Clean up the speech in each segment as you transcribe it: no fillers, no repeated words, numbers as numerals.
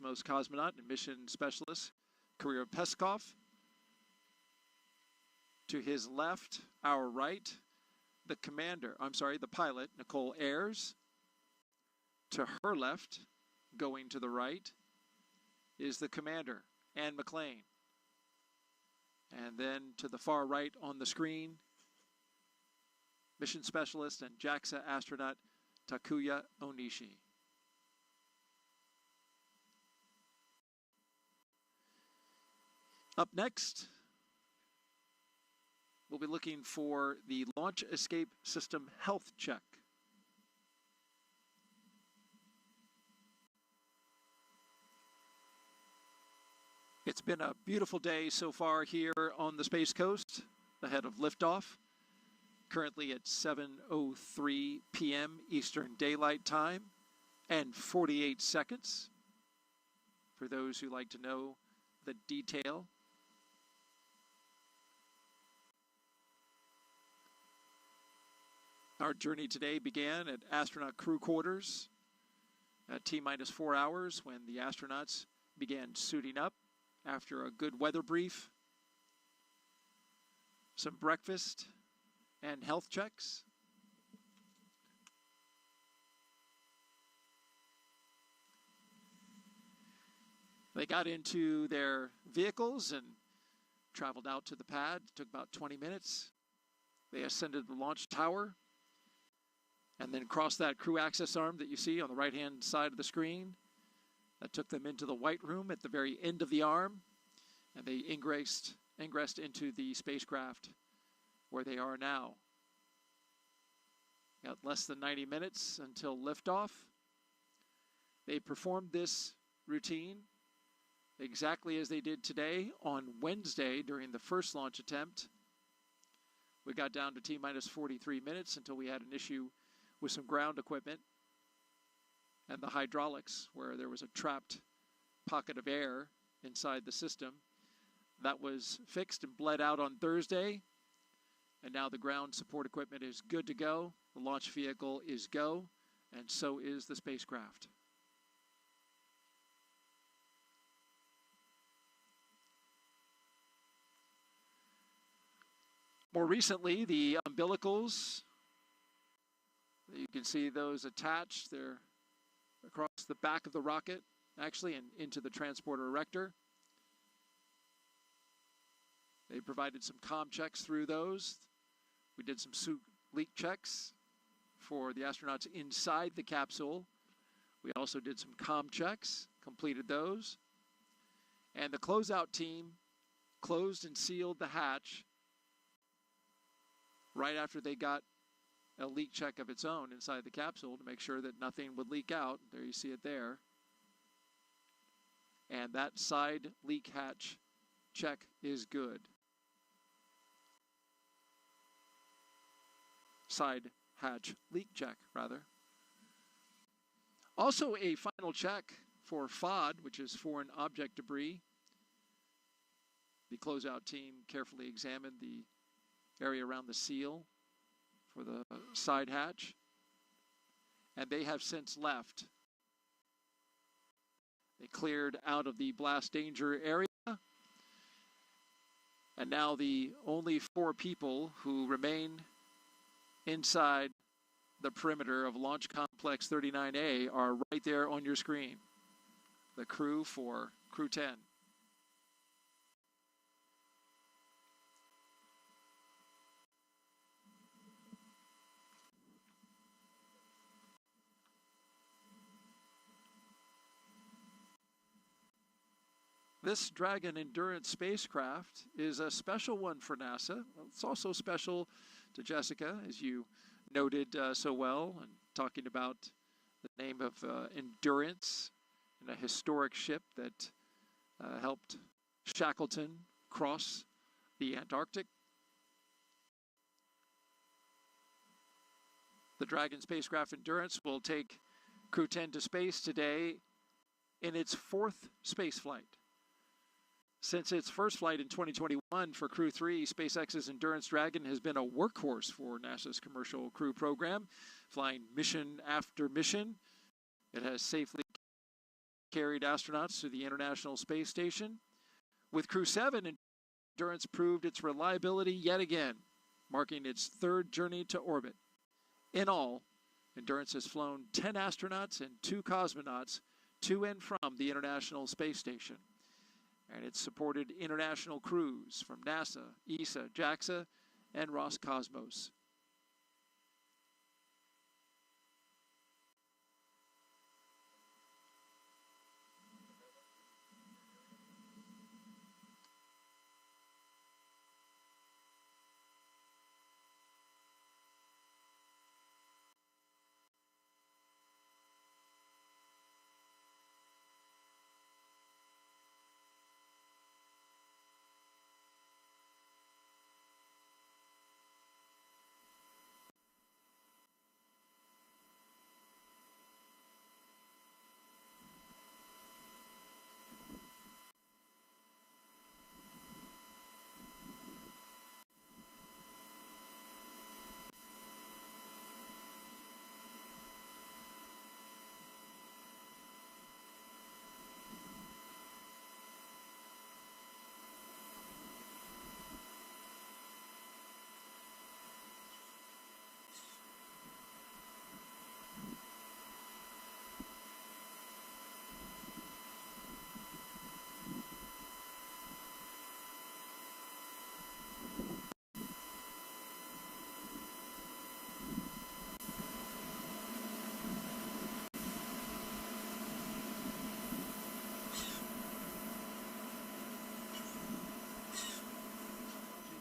Cosmos cosmonaut and mission specialist Kirill Peskov. To his left, our right, the pilot, Nichole Ayers. To her left, going to the right, is the commander, McClain. And then to the far right on the screen, mission specialist and JAXA astronaut Takuya Onishi. Up next, we'll be looking for the Launch Escape System Health Check. It's been a beautiful day so far here on the Space Coast, ahead of liftoff. Currently at 7:03 p.m. Eastern Daylight Time and 48 seconds. For those who like to know the detail. Our journey today began at astronaut crew quarters at T-minus 4 hours when the astronauts began suiting up after a good weather brief, some breakfast, and health checks. They got into their vehicles and traveled out to the pad. It took about 20 minutes. They ascended the launch tower and then crossed that crew access arm that you see on the right-hand side of the screen. That took them into the white room at the very end of the arm, and they ingressed into the spacecraft where they are now. Got less than 90 minutes until liftoff. They performed this routine exactly as they did today on Wednesday during the first launch attempt. We got down to T-minus 43 minutes until we had an issue with some ground equipment and the hydraulics, where there was a trapped pocket of air inside the system. That was fixed and bled out on Thursday, and now the ground support equipment is good to go. The launch vehicle is go, and so is the spacecraft. More recently, the umbilicals, you can see those attached. They're across the back of the rocket, actually, and into the transporter erector. They provided some comm checks through those. We did some suit leak checks for the astronauts inside the capsule. We also did some comm checks, completed those. And the closeout team closed and sealed the hatch right after they got a leak check of its own inside the capsule to make sure that nothing would leak out. There you see it there. And that side leak hatch check is good. Side hatch leak check, rather. Also a final check for FOD, which is foreign object debris. The closeout team carefully examined the area around the seal for the side hatch, and they have since left. They cleared out of the blast danger area, and now the only 4 people who remain inside the perimeter of Launch Complex 39A are right there on your screen. The crew for Crew-10. This Dragon Endurance spacecraft is a special one for NASA. It's also special to Jessica, as you noted so well, and talking about the name of Endurance, and a historic ship that helped Shackleton cross the Antarctic. The Dragon spacecraft Endurance will take Crew-10 to space today in its 4th space flight. Since its first flight in 2021 for Crew-3, SpaceX's Endurance Dragon has been a workhorse for NASA's Commercial Crew program, flying mission after mission. It has safely carried astronauts to the International Space Station. With Crew-7, Endurance proved its reliability yet again, marking its third journey to orbit. In all, Endurance has flown 10 astronauts and 2 cosmonauts to and from the International Space Station. And it's supported international crews from NASA, ESA, JAXA, and Roscosmos.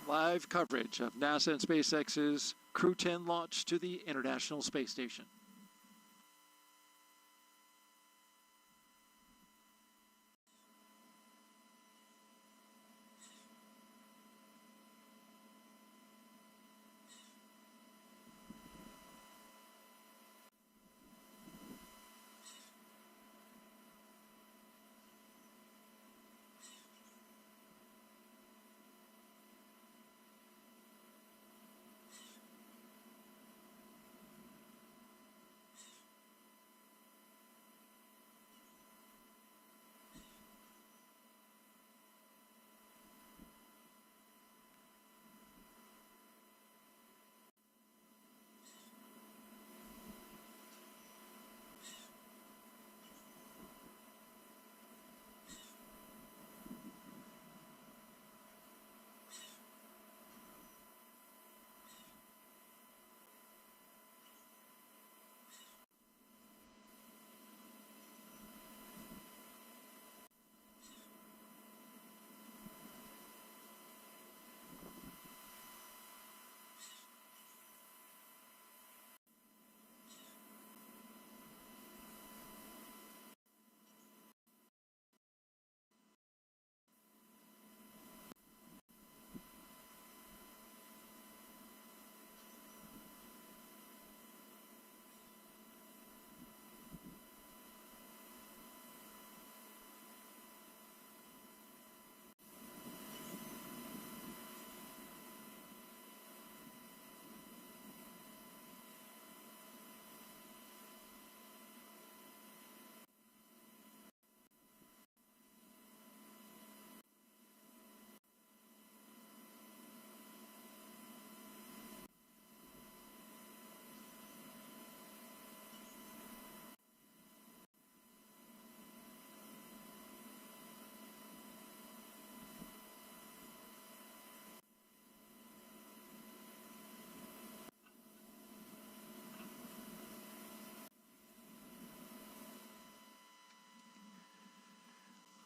Live coverage of NASA and SpaceX's Crew-10 launch to the International Space Station.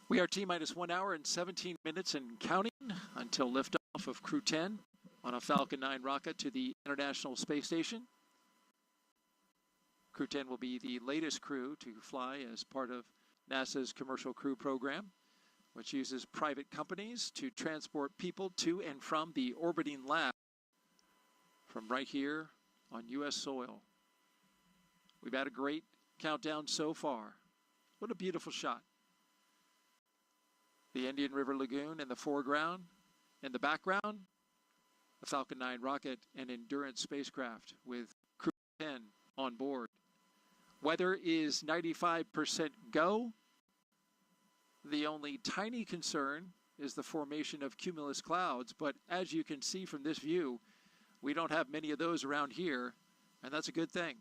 We are T-minus 1 hour and 17 minutes and counting until liftoff of Crew-10 on a Falcon 9 rocket to the International Space Station. Crew-10 will be the latest crew to fly as part of NASA's Commercial Crew Program, which uses private companies to transport people to and from the orbiting lab from right here on U.S. soil. We've had a great countdown so far. What a beautiful shot. The Indian River Lagoon in the foreground. In the background, a Falcon 9 rocket and Endurance spacecraft with Crew-10 on board. Weather is 95% go, The only tiny concern is the formation of cumulus clouds, but as you can see from this view, we don't have many of those around here, and that's a good thing.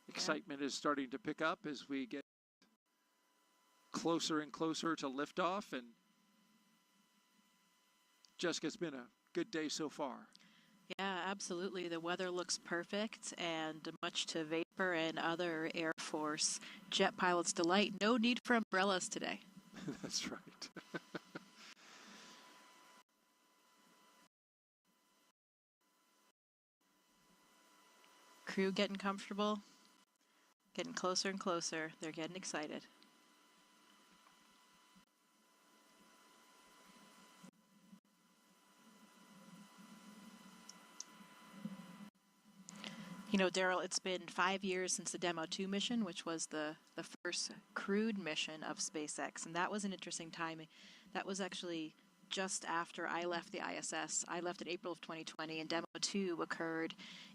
Excitement is starting to pick up as we get closer and closer to liftoff, and Jessica, it's been a good day so far. Yeah, absolutely. The weather looks perfect, and much to Vapor and other Air Force jet pilots' delight, no need for umbrellas today. That's right. Crew getting comfortable, getting closer and closer. They're getting excited. You know, Daryl, it's been 5 years since the Demo 2 mission, which was the first crewed mission of SpaceX, and that was an interesting timing. That was actually just after I left the ISS. I left in April of 2020, and Demo 2 occurred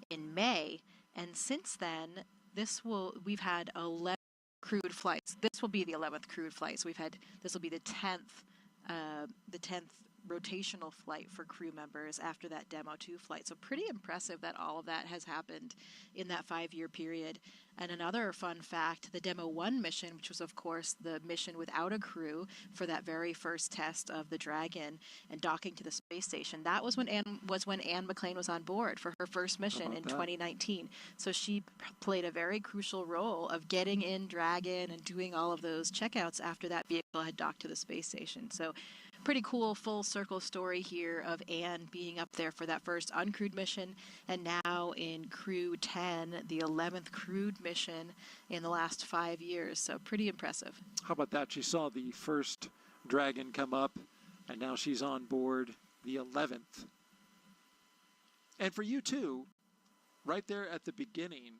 in May, and since then, we've had 11 crewed flights. This will be the 11th crewed flight, so this will be the 10th rotational flight for crew members after that Demo 2 flight. So pretty impressive that all of that has happened in that 5-year period. And another fun fact, the Demo 1 mission, which was of course the mission without a crew for that very first test of the Dragon and docking to the space station, that was when Anne McClain was on board for her first mission in 2019. So she played a very crucial role of getting in Dragon and doing all of those checkouts after that vehicle had docked to the space station. So pretty cool full circle story here of Anne being up there for that first uncrewed mission, and now in Crew-10, the 11th crewed mission in the last 5 years. So pretty impressive. How about that? She saw the first Dragon come up, and now she's on board the 11th. And for you too, right there at the beginning,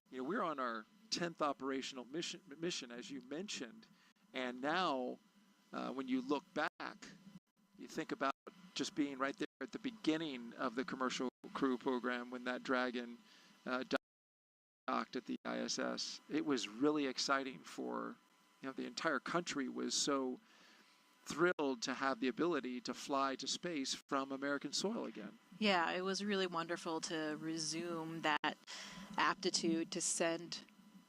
you know, we're on our 10th operational mission, as you mentioned, and now when you look back, you think about just being right there at the beginning of the commercial crew program when that Dragon docked at the ISS. It was really exciting for, the entire country was so thrilled to have the ability to fly to space from American soil again. Yeah, it was really wonderful to resume that aptitude to send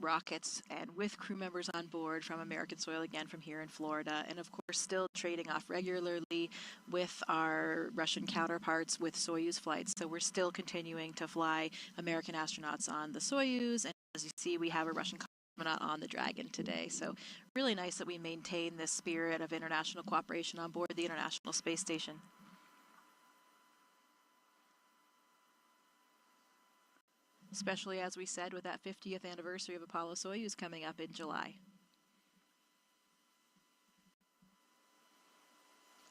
rockets and with crew members on board from American soil again from here in Florida, and of course still trading off regularly with our Russian counterparts with Soyuz flights. So we're still continuing to fly American astronauts on the Soyuz, and as you see, we have a Russian cosmonaut on the Dragon today. So really nice that we maintain this spirit of international cooperation on board the International Space Station. Especially, as we said, with that 50th anniversary of Apollo-Soyuz coming up in July.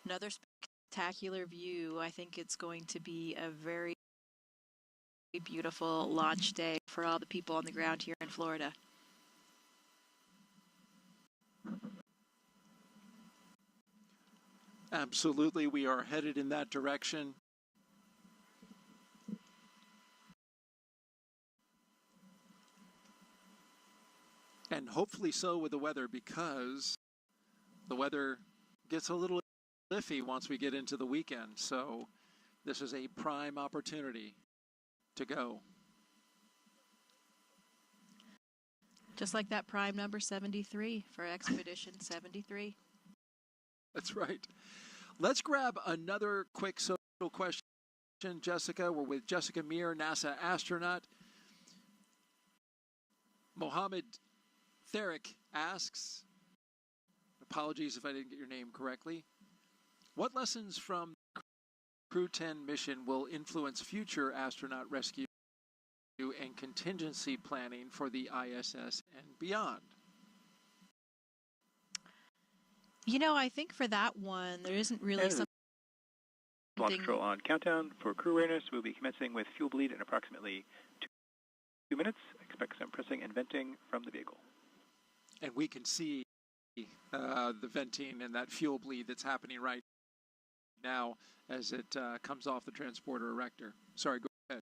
Another spectacular view. I think it's going to be a very beautiful launch day for all the people on the ground here in Florida. Absolutely, we are headed in that direction. And hopefully so with the weather, because the weather gets a little iffy once we get into the weekend. So this is a prime opportunity to go. Just like that prime number 73 for Expedition 73. That's right. Let's grab another quick social question, Jessica. We're with Jessica Meir, NASA astronaut. Mohammed Therick asks, apologies if I didn't get your name correctly, what lessons from the Crew-10 mission will influence future astronaut rescue and contingency planning for the ISS and beyond? You know, I think for that one, there isn't really something... Launch control on countdown for crew awareness. We'll be commencing with fuel bleed in approximately 2 minutes. Expect some pressing and venting from the vehicle. And we can see the venting and that fuel bleed that's happening right now as it comes off the transporter erector. Sorry, go ahead.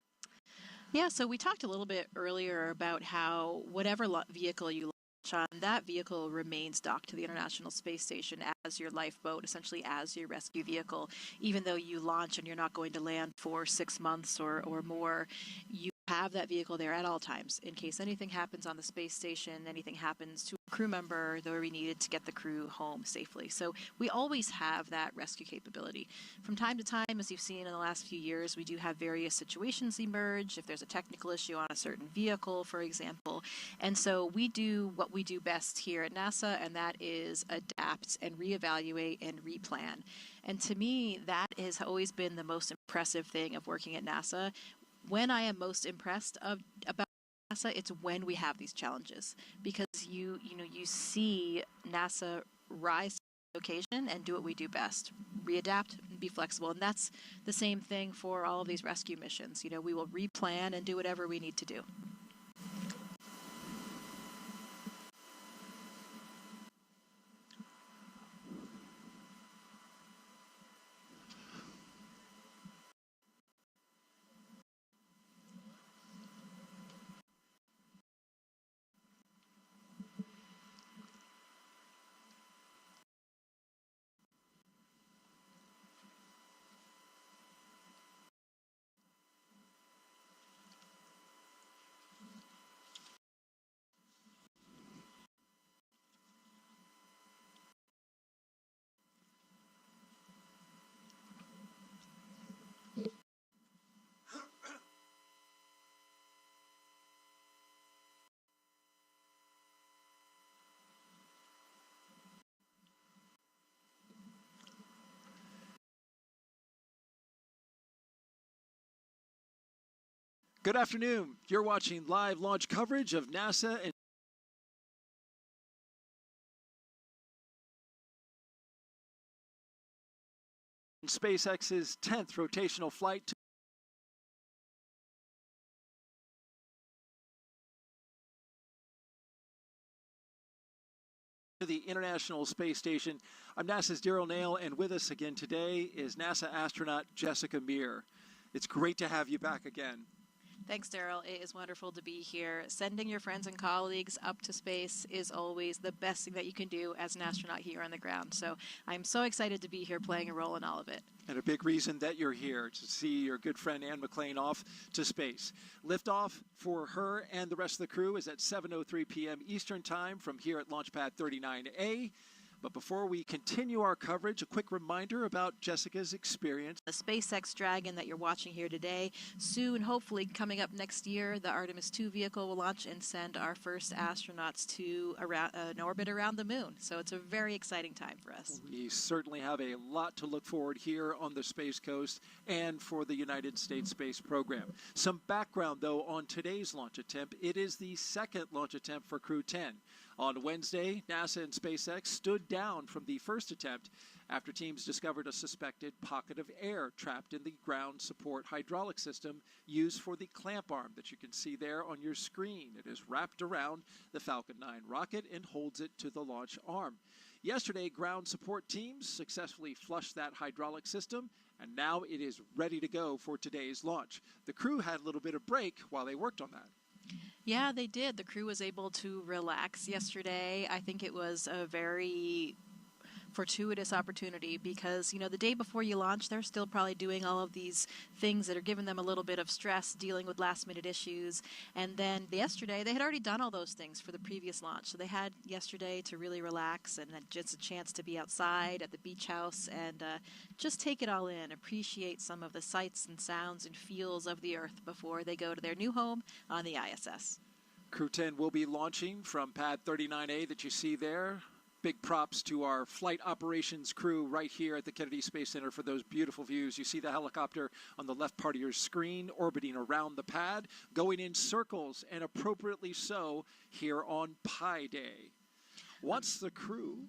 Yeah, so we talked a little bit earlier about how whatever vehicle you launch on, that vehicle remains docked to the International Space Station as your lifeboat, essentially as your rescue vehicle. Even though you launch and you're not going to land for 6 months or more, you have that vehicle there at all times in case anything happens on the space station, anything happens to a crew member that we needed to get the crew home safely. So we always have that rescue capability. From time to time, as you've seen in the last few years, we do have various situations emerge if there's a technical issue on a certain vehicle, for example. And so we do what we do best here at NASA, and that is adapt and reevaluate and replan. And to me, that has always been the most impressive thing of working at NASA. When I am most impressed about NASA, it's when we have these challenges, because you see NASA rise to the occasion and do what we do best: readapt and be flexible. And that's the same thing for all of these rescue missions. We will replan and do whatever we need to do. Good afternoon. You're watching live launch coverage of NASA and SpaceX's 10th rotational flight to the International Space Station. I'm NASA's Daryl Nail, and with us again today is NASA astronaut Jessica Meir. It's great to have you back again. Thanks, Daryl. It is wonderful to be here. Sending your friends and colleagues up to space is always the best thing that you can do as an astronaut here on the ground. So I'm so excited to be here playing a role in all of it. And a big reason that you're here, to see your good friend Ann McClain off to space. Liftoff for her and the rest of the crew is at 7:03 p.m. Eastern Time from here at Launchpad 39A. But before we continue our coverage, a quick reminder about Jessica's experience. The SpaceX Dragon that you're watching here today, soon, hopefully coming up next year, the Artemis 2 vehicle will launch and send our first astronauts to an orbit around the moon. So it's a very exciting time for us. We certainly have a lot to look forward here on the Space Coast and for the United States space program. Some background, though, on today's launch attempt. It is the second launch attempt for Crew-10. On Wednesday, NASA and SpaceX stood down from the first attempt after teams discovered a suspected pocket of air trapped in the ground support hydraulic system used for the clamp arm that you can see there on your screen. It is wrapped around the Falcon 9 rocket and holds it to the launch arm. Yesterday, ground support teams successfully flushed that hydraulic system, and now it is ready to go for today's launch. The crew had a little bit of break while they worked on that. Yeah, they did. The crew was able to relax yesterday. I think it was a very fortuitous opportunity because, the day before you launch, they're still probably doing all of these things that are giving them a little bit of stress, dealing with last-minute issues. And then yesterday, they had already done all those things for the previous launch. So they had yesterday to really relax and just a chance to be outside at the beach house and just take it all in, appreciate some of the sights and sounds and feels of the Earth before they go to their new home on the ISS. Crew-10 will be launching from pad 39A that you see there. Big props to our flight operations crew right here at the Kennedy Space Center for those beautiful views. You see the helicopter on the left part of your screen orbiting around the pad, going in circles, and appropriately so, here on Pi Day. Once the crew,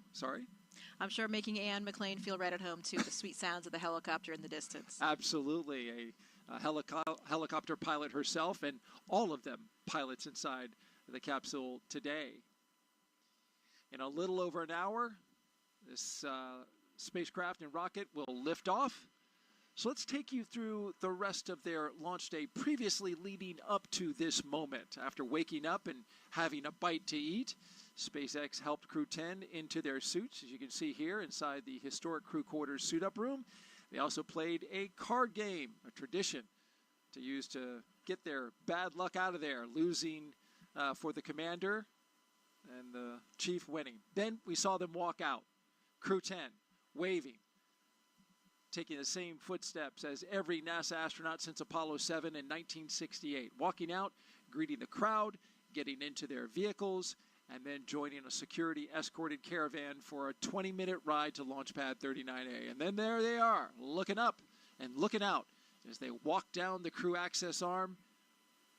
I'm sure making Ann McClain feel right at home, too, the sweet sounds of the helicopter in the distance. Absolutely. A helicopter pilot herself, and all of them pilots inside the capsule today. In a little over an hour, this spacecraft and rocket will lift off So let's take you through the rest of their launch day previously leading up to this moment. After waking up and having a bite to eat, SpaceX helped Crew-10 into their suits, as you can see here inside the historic crew quarters suit-up room. They also played a card game, a tradition to use to get their bad luck out of there, losing for the commander and the chief winning. Then we saw them walk out, Crew-10 waving, taking the same footsteps as every NASA astronaut since Apollo 7 in 1968. Walking out, greeting the crowd, getting into their vehicles, and then joining a security-escorted caravan for a 20-minute ride to Launch Pad 39A. And then there they are, looking up and looking out as they walk down the crew access arm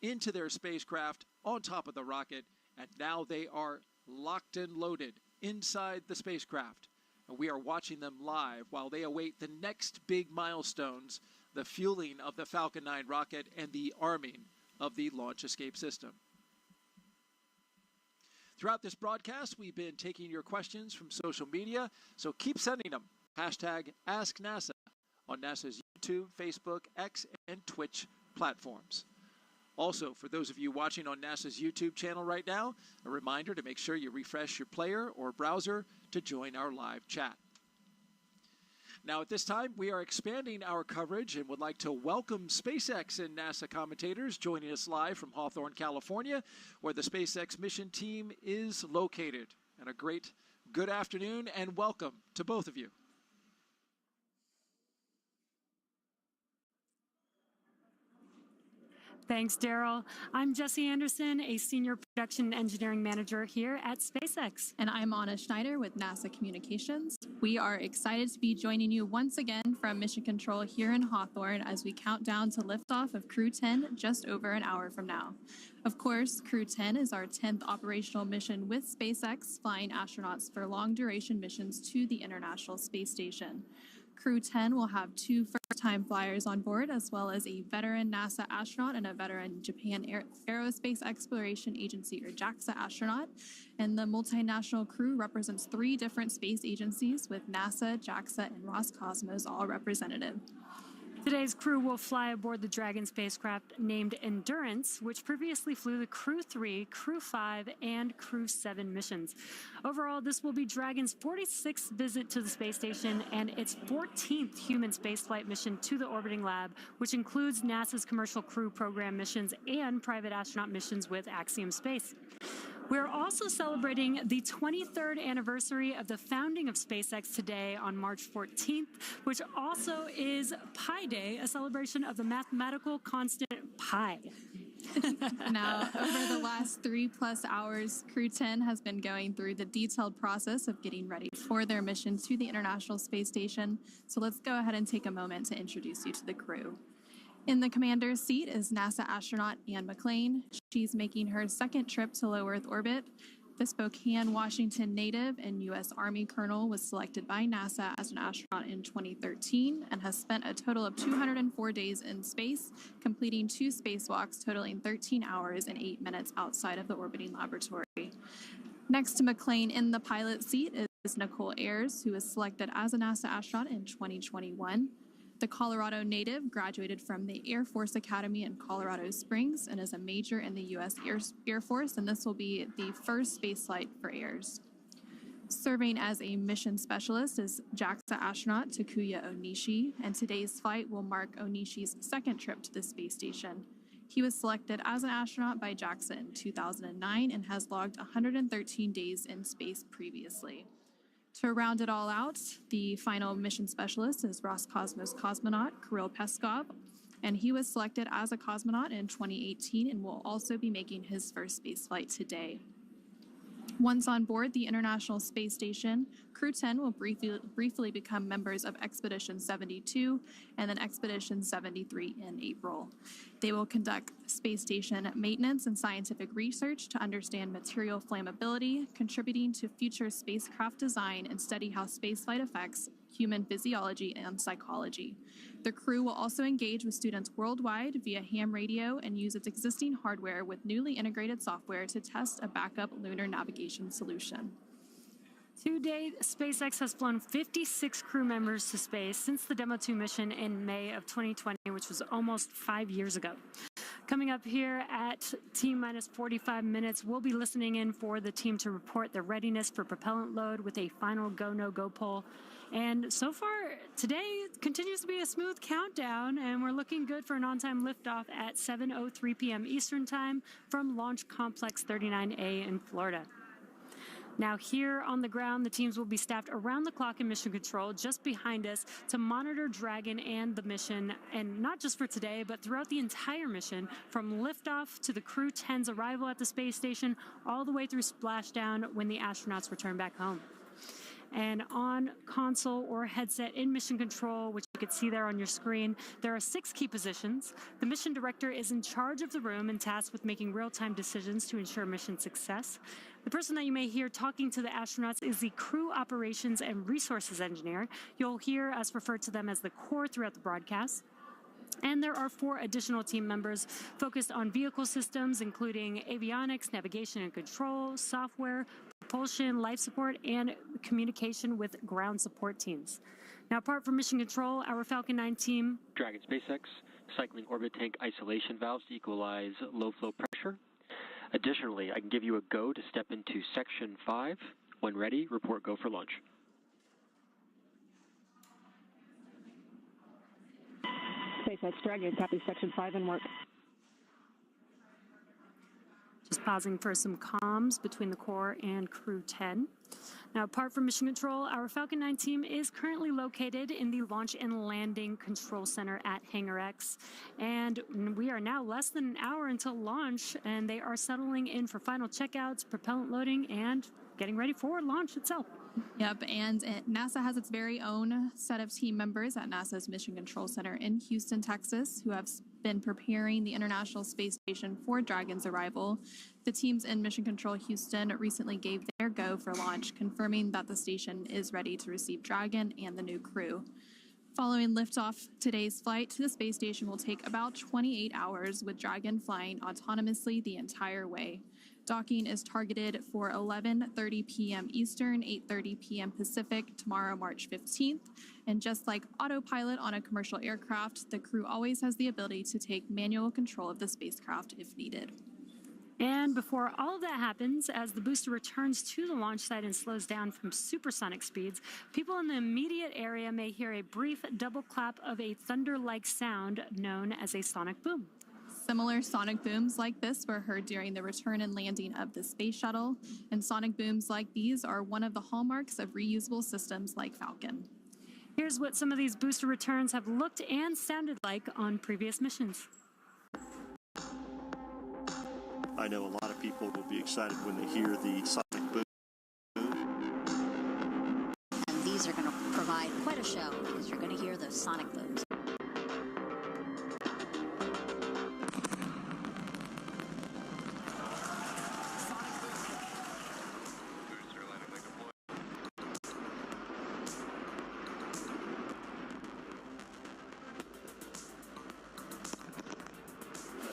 into their spacecraft on top of the rocket. And now they are locked and loaded inside the spacecraft. And we are watching them live while they await the next big milestones, the fueling of the Falcon 9 rocket and the arming of the launch escape system. Throughout this broadcast, we've been taking your questions from social media, so keep sending them. #AskNASA on NASA's YouTube, Facebook, X, and Twitch platforms. Also, for those of you watching on NASA's YouTube channel right now, a reminder to make sure you refresh your player or browser to join our live chat. Now, at this time, we are expanding our coverage and would like to welcome SpaceX and NASA commentators joining us live from Hawthorne, California, where the SpaceX mission team is located. And a great good afternoon and welcome to both of you. Thanks, Daryl. I'm Jesse Anderson, a Senior Production Engineering Manager here at SpaceX. And I'm Anna Schneider with NASA Communications. We are excited to be joining you once again from Mission Control here in Hawthorne as we count down to liftoff of Crew-10 just over an hour from now. Of course, Crew-10 is our 10th operational mission with SpaceX, flying astronauts for long-duration missions to the International Space Station. Crew-10 will have 2 first-time flyers on board, as well as a veteran NASA astronaut and a veteran Japan Aerospace Exploration Agency, or JAXA astronaut. And the multinational crew represents 3 different space agencies, with NASA, JAXA, and Roscosmos all represented. Today's crew will fly aboard the Dragon spacecraft named Endurance, which previously flew the Crew-3, Crew-5, and Crew-7 missions. Overall, this will be Dragon's 46th visit to the space station and its 14th human spaceflight mission to the orbiting lab, which includes NASA's Commercial Crew Program missions and private astronaut missions with Axiom Space. We're also celebrating the 23rd anniversary of the founding of SpaceX today on March 14th, which also is Pi Day, a celebration of the mathematical constant pi. Now, over the last 3+ hours, Crew-10 has been going through the detailed process of getting ready for their mission to the International Space Station. So let's go ahead and take a moment to introduce you to the crew. In the commander's seat is NASA astronaut Anne McClain. She's making her 2nd trip to low Earth orbit. The Spokane, Washington native and U.S. Army colonel was selected by NASA as an astronaut in 2013 and has spent a total of 204 days in space, completing 2 spacewalks totaling 13 hours and 8 minutes outside of the orbiting laboratory. Next to McClain in the pilot seat is Nichole Ayers, who was selected as a NASA astronaut in 2021. The Colorado native graduated from the Air Force Academy in Colorado Springs and is a major in the U.S. Air Force, and this will be the first spaceflight for Ayers. Serving as a mission specialist is JAXA astronaut Takuya Onishi, and today's flight will mark Onishi's 2nd trip to the space station. He was selected as an astronaut by JAXA in 2009 and has logged 113 days in space previously. To round it all out, the final mission specialist is Roscosmos cosmonaut Kirill Peskov, and he was selected as a cosmonaut in 2018 and will also be making his first spaceflight today. Once on board the International Space Station, Crew-10 will briefly become members of Expedition 72 and then Expedition 73 in April. They will conduct space station maintenance and scientific research to understand material flammability, contributing to future spacecraft design, and study how spaceflight affects human physiology and psychology. The crew will also engage with students worldwide via ham radio and use its existing hardware with newly integrated software to test a backup lunar navigation solution. To date, SpaceX has flown 56 crew members to space since the Demo 2 mission in May of 2020, which was almost 5 years ago. Coming up here at T-minus 45 minutes, we'll be listening in for the team to report their readiness for propellant load with a final go, no-go poll. And so far, today continues to be a smooth countdown, and we're looking good for an on-time liftoff at 7:03 p.m. Eastern Time from Launch Complex 39A in Florida. Now here on the ground, the teams will be staffed around the clock in mission control just behind us to monitor Dragon and the mission, and not just for today, but throughout the entire mission, from liftoff to the Crew-10's arrival at the space station, all the way through splashdown when the astronauts return back home. And on console or headset in mission control, which you can see there on your screen, there are 6 key positions. The mission director is in charge of the room and tasked with making real-time decisions to ensure mission success. The person that you may hear talking to the astronauts is the crew operations and resources engineer. You'll hear us refer to them as the core throughout the broadcast. And there are 4 additional team members focused on vehicle systems, including avionics, navigation and control, software, propulsion, life support, and communication with ground support teams. Now, apart from mission control, our Falcon 9 team... Dragon SpaceX, cycling orbit tank isolation valves to equalize low flow pressure. Additionally, I can give you a go to step into Section 5. When ready, report go for launch. SpaceX Dragon, copy Section 5 and work. Just pausing for some comms between the core and Crew-10. Now, apart from mission control, our Falcon 9 team is currently located in the Launch and Landing Control Center at Hangar X. And we are now less than an hour until launch, and they are settling in for final checkouts, propellant loading, and getting ready for launch itself. Yep, and NASA has its very own set of team members at NASA's Mission Control Center in Houston, Texas, who have been preparing the International Space Station for Dragon's arrival. The teams in Mission Control Houston recently gave their go for launch, confirming that the station is ready to receive Dragon and the new crew. Following liftoff, today's flight to the space station will take about 28 hours, with Dragon flying autonomously the entire way. Docking is targeted for 11:30 p.m. Eastern, 8:30 p.m. Pacific, tomorrow, March 15th. And just like autopilot on a commercial aircraft, the crew always has the ability to take manual control of the spacecraft if needed. And before all of that happens, as the booster returns to the launch site and slows down from supersonic speeds, people in the immediate area may hear a brief double clap of a thunder-like sound known as a sonic boom. Similar sonic booms like this were heard during the return and landing of the space shuttle, and sonic booms like these are one of the hallmarks of reusable systems like Falcon. Here's what some of these booster returns have looked and sounded like on previous missions. I know a lot of people will be excited when they hear the sonic boom. And these are going to provide quite a show because you're going to hear those sonic booms.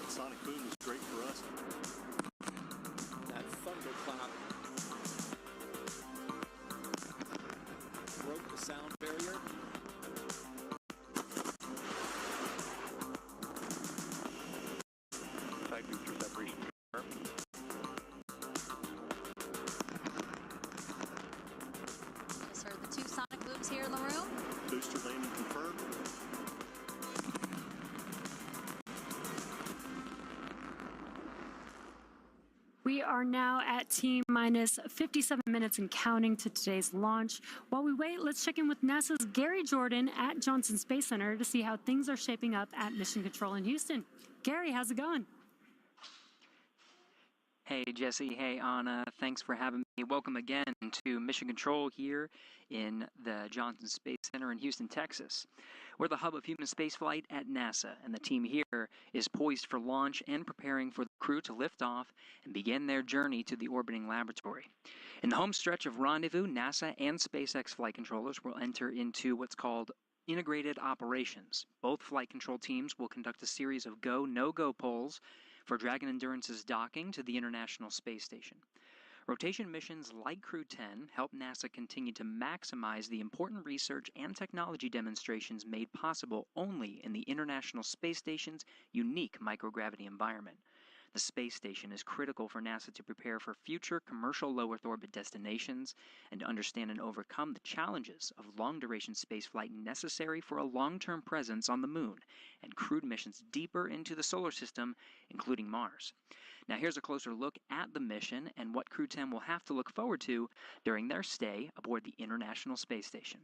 Sonic boom is great for us. That thunderclap broke the sound barrier. Side booster separation confirmed. Just heard the 2 sonic booms here in the room. Booster landing confirmed. We are now at T-minus 57 minutes and counting to today's launch. While we wait, let's check in with NASA's Gary Jordan at Johnson Space Center to see how things are shaping up at Mission Control in Houston. Gary, how's it going? Hey, Jesse. Hey, Anna. Thanks for having me. Welcome again to Mission Control here in the Johnson Space Center in Houston, Texas. We're the hub of human spaceflight at NASA, and the team here is poised for launch and preparing for the crew to lift off and begin their journey to the orbiting laboratory. In the home stretch of rendezvous, NASA and SpaceX flight controllers will enter into what's called integrated operations. Both flight control teams will conduct a series of go, no-go polls for Dragon Endurance's docking to the International Space Station. Rotation missions like Crew-10 help NASA continue to maximize the important research and technology demonstrations made possible only in the International Space Station's unique microgravity environment. The space station is critical for NASA to prepare for future commercial low Earth orbit destinations and to understand and overcome the challenges of long-duration spaceflight necessary for a long-term presence on the Moon and crewed missions deeper into the solar system, including Mars. Now here's a closer look at the mission and what Crew-10 will have to look forward to during their stay aboard the International Space Station.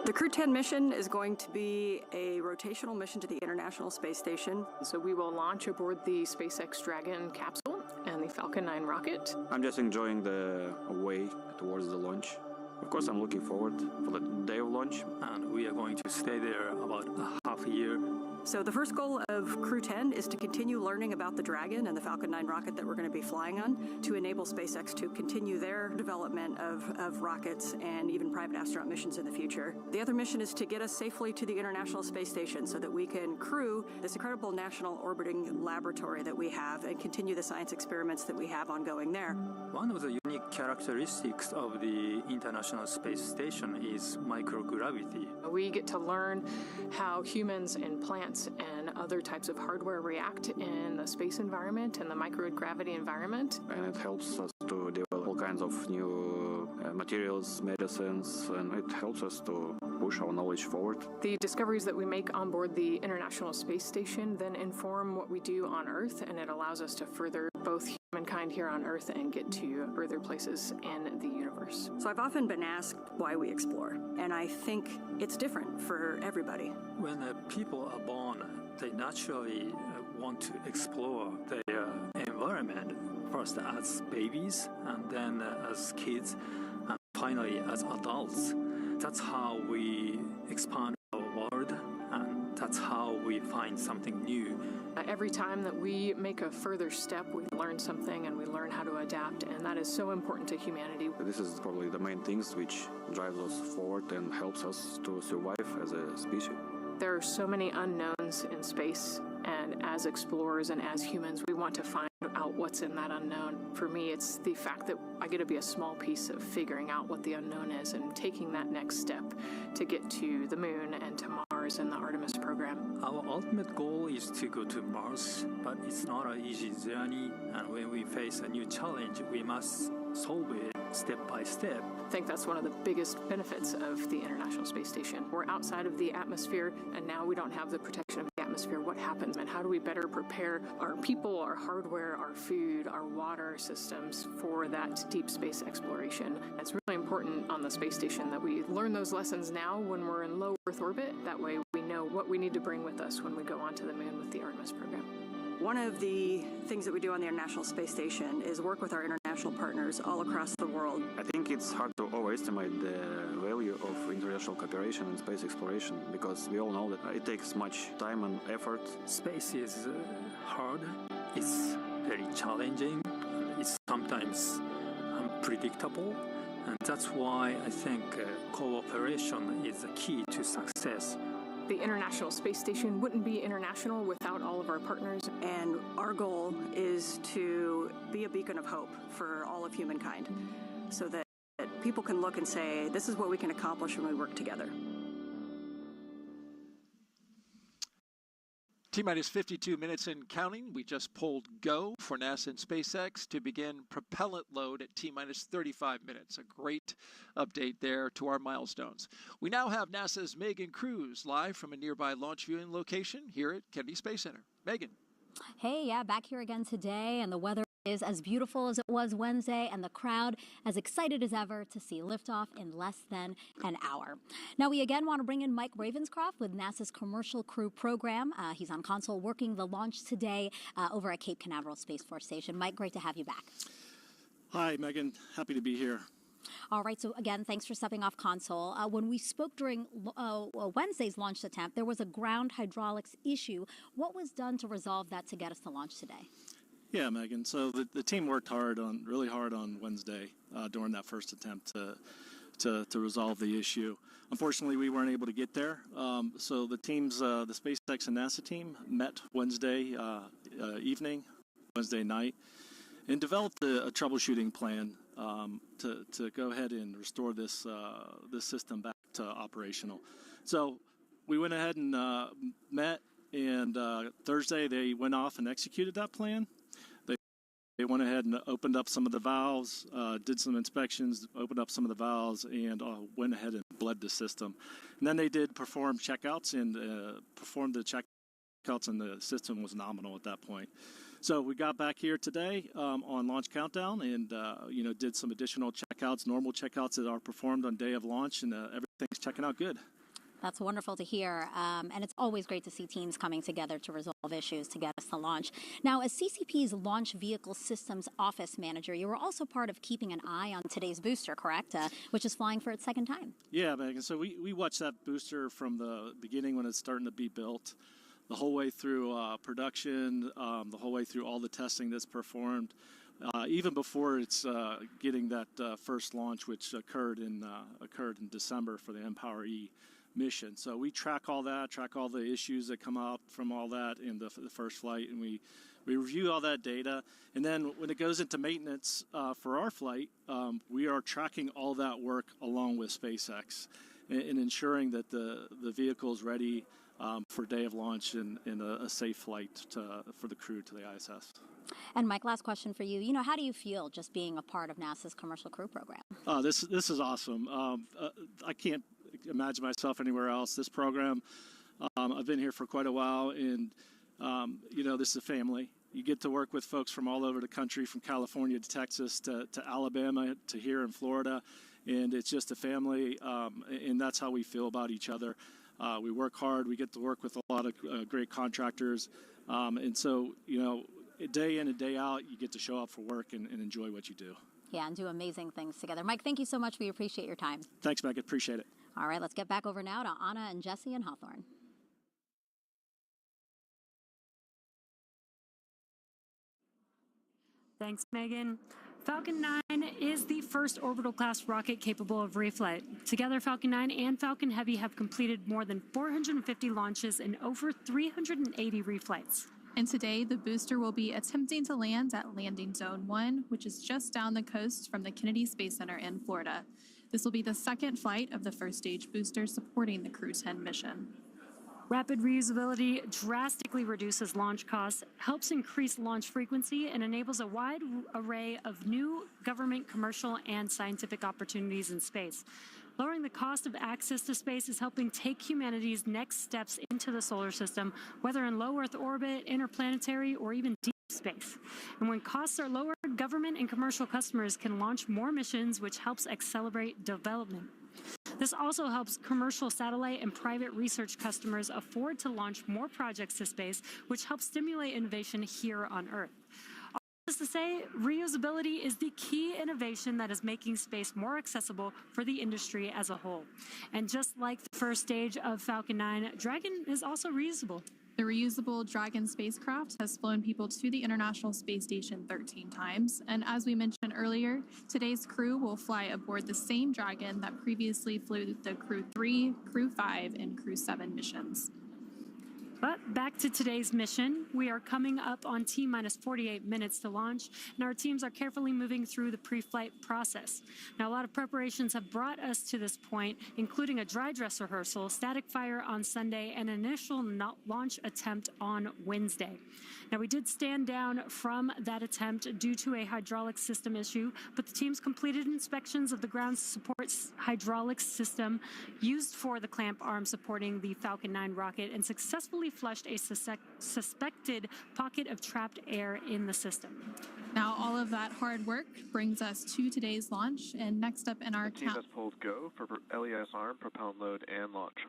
The Crew-10 mission is going to be a rotational mission to the International Space Station. So we will launch aboard the SpaceX Dragon capsule and the Falcon 9 rocket. I'm just enjoying the way towards the launch. Of course, I'm looking forward for the day of launch. And we are going to stay there about a half a year. So the first goal of Crew-10 is to continue learning about the Dragon and the Falcon 9 rocket that we're going to be flying on to enable SpaceX to continue their development of rockets and even private astronaut missions in the future. The other mission is to get us safely to the International Space Station so that we can crew this incredible national orbiting laboratory that we have and continue the science experiments that we have ongoing there. One of the unique characteristics of the International Space Station is microgravity. We get to learn how humans and plants and other types of hardware react in the space environment and the microgravity environment. And it helps us to develop all kinds of new materials, medicines, and it helps us to push our knowledge forward. The discoveries that we make on board the International Space Station then inform what we do on Earth, and it allows us to further both humankind here on Earth and get to further places in the universe. So I've often been asked why we explore, and I think it's different for everybody. When people are born, they naturally want to explore their environment, first as babies, and then as kids, and finally as adults. That's how we expand our world, and that's how we find something new. Every time that we make a further step, we learn something and we learn how to adapt, and that is so important to humanity. This is probably the main things which drives us forward and helps us to survive as a species. There are so many unknowns in space, and as explorers and as humans, we want to find out what's in that unknown. For me, it's the fact that I get to be a small piece of figuring out what the unknown is and taking that next step to get to the Moon and to Mars and the Artemis program. Our ultimate goal is to go to Mars, but it's not an easy journey, and when we face a new challenge, we must solve it step by step. I think that's one of the biggest benefits of the International Space Station. We're outside of the atmosphere, and now we don't have the protection of the atmosphere. What happens, and how do we better prepare our people, our hardware, our food, our water systems for that deep space exploration? It's really important on the space station that we learn those lessons now when we're in low Earth orbit. That way we know what we need to bring with us when we go onto the Moon with the Artemis program. One of the things that we do on the International Space Station is work with our international partners all across the world. I think it's hard to overestimate the value of international cooperation in space exploration because we all know that it takes much time and effort. Space is hard, it's very challenging, it's sometimes unpredictable, and that's why I think cooperation is the key to success. The International Space Station wouldn't be international without all of our partners. And our goal is to be a beacon of hope for all of humankind so that people can look and say, this is what we can accomplish when we work together. T-minus 52 minutes and counting. We just pulled go for NASA and SpaceX to begin propellant load at T-minus 35 minutes. A great update there to our milestones. We now have NASA's Megan Cruz live from a nearby launch viewing location here at Kennedy Space Center. Megan. Hey, yeah, back here again today, and the weather is as beautiful as it was Wednesday, and the crowd as excited as ever to see liftoff in less than an hour. Now, we again want to bring in Mike Ravenscroft with NASA's Commercial Crew program. He's on console working the launch today over at Cape Canaveral Space Force Station. Mike, great to have you back. Hi, Megan. Happy to be here. All right, so again, thanks for stepping off console. When we spoke during Wednesday's launch attempt, there was a ground hydraulics issue. What was done to resolve that to get us to launch today? Yeah, Megan. So the team worked really hard on Wednesday during that first attempt to resolve the issue. Unfortunately, we weren't able to get there. So the teams, the SpaceX and NASA team, met Wednesday evening, Wednesday night, and developed a troubleshooting plan to go ahead and restore this system back to operational. So we went ahead and met, and Thursday they went off and executed that plan. They went ahead and opened up some of the valves, did some inspections, opened up some of the valves, and went ahead and bled the system. And then they did perform checkouts and performed the checkouts, and the system was nominal at that point. So we got back here today on launch countdown, and did some additional checkouts, normal checkouts that are performed on day of launch, and everything's checking out good. That's wonderful to hear, and it's always great to see teams coming together to resolve issues to get us to launch. Now, as CCP's Launch Vehicle Systems Office Manager, you were also part of keeping an eye on today's booster, correct? Which is flying for its second time. Yeah, Megan. So we watched that booster from the beginning when it's starting to be built, the whole way through production, the whole way through all the testing that's performed, even before it's getting that first launch, which occurred in December for the Empower E mission. So we track all that, track all the issues that come out from all that in the first flight, and we review all that data. And then when it goes into maintenance for our flight, we are tracking all that work along with SpaceX and ensuring that the vehicle is ready for day of launch and a safe flight for the crew to the ISS. And Mike, last question for you. How do you feel just being a part of NASA's Commercial Crew Program? This is awesome. I can't imagine myself anywhere else. This program, I've been here for quite a while, and this is a family. You get to work with folks from all over the country, from California to Texas to Alabama to here in Florida, and it's just a family, and that's how we feel about each other. We work hard. We get to work with a lot of great contractors, and so day in and day out, you get to show up for work and enjoy what you do. Yeah, and do amazing things together. Mike, thank you so much. We appreciate your time. Thanks, Meg. Appreciate it. All right, let's get back over now to Anna and Jesse in Hawthorne. Thanks, Megan. Falcon 9 is the first orbital-class rocket capable of reflight. Together, Falcon 9 and Falcon Heavy have completed more than 450 launches and over 380 reflights. And today, the booster will be attempting to land at Landing Zone 1, which is just down the coast from the Kennedy Space Center in Florida. This will be the second flight of the first stage booster supporting the Crew-10 mission. Rapid reusability drastically reduces launch costs, helps increase launch frequency, and enables a wide array of new government, commercial, and scientific opportunities in space. Lowering the cost of access to space is helping take humanity's next steps into the solar system, whether in low Earth orbit, interplanetary, or even deep space. And when costs are lowered, government and commercial customers can launch more missions, which helps accelerate development. This also helps commercial satellite and private research customers afford to launch more projects to space, which helps stimulate innovation here on Earth. All this to say, reusability is the key innovation that is making space more accessible for the industry as a whole. And just like the first stage of Falcon 9, Dragon is also reusable. The reusable Dragon spacecraft has flown people to the International Space Station 13 times, and as we mentioned earlier, today's crew will fly aboard the same Dragon that previously flew the Crew-3, Crew-5, and Crew-7 missions. But back to today's mission. We are coming up on T-minus 48 minutes to launch, and our teams are carefully moving through the pre-flight process. Now, a lot of preparations have brought us to this point, including a dry dress rehearsal, static fire on Sunday, and an initial launch attempt on Wednesday. Now, we did stand down from that attempt due to a hydraulic system issue, but the teams completed inspections of the ground support hydraulic system used for the clamp arm supporting the Falcon 9 rocket and successfully flushed a suspected pocket of trapped air in the system. Now, all of that hard work brings us to today's launch, and next up in our the team has pulled go for LES arm, propellant load, and launch.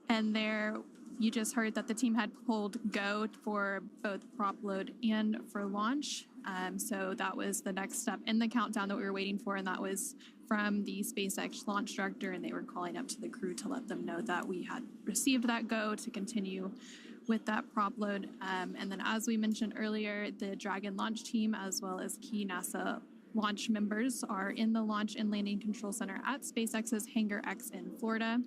And there, you just heard that the team had pulled go for both prop load and for launch. So that was the next step in the countdown that we were waiting for, and that was from the SpaceX launch director, and they were calling up to the crew to let them know that we had received that go to continue with that prop load. And then as we mentioned earlier, the Dragon launch team, as well as key NASA launch members are in the Launch and Landing Control Center at SpaceX's Hangar X in Florida.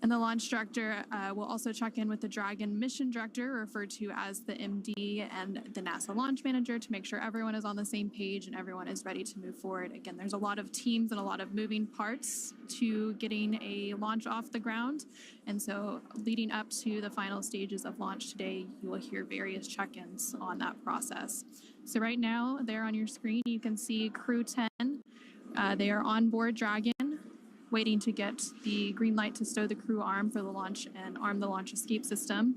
And the launch director will also check in with the Dragon mission director, referred to as the MD, and the NASA launch manager to make sure everyone is on the same page and everyone is ready to move forward. Again, there's a lot of teams and a lot of moving parts to getting a launch off the ground. And so leading up to the final stages of launch today, you will hear various check-ins on that process. So right now, there on your screen, you can see Crew-10. They are on board Dragon, waiting to get the green light to stow the crew arm for the launch and arm the launch escape system.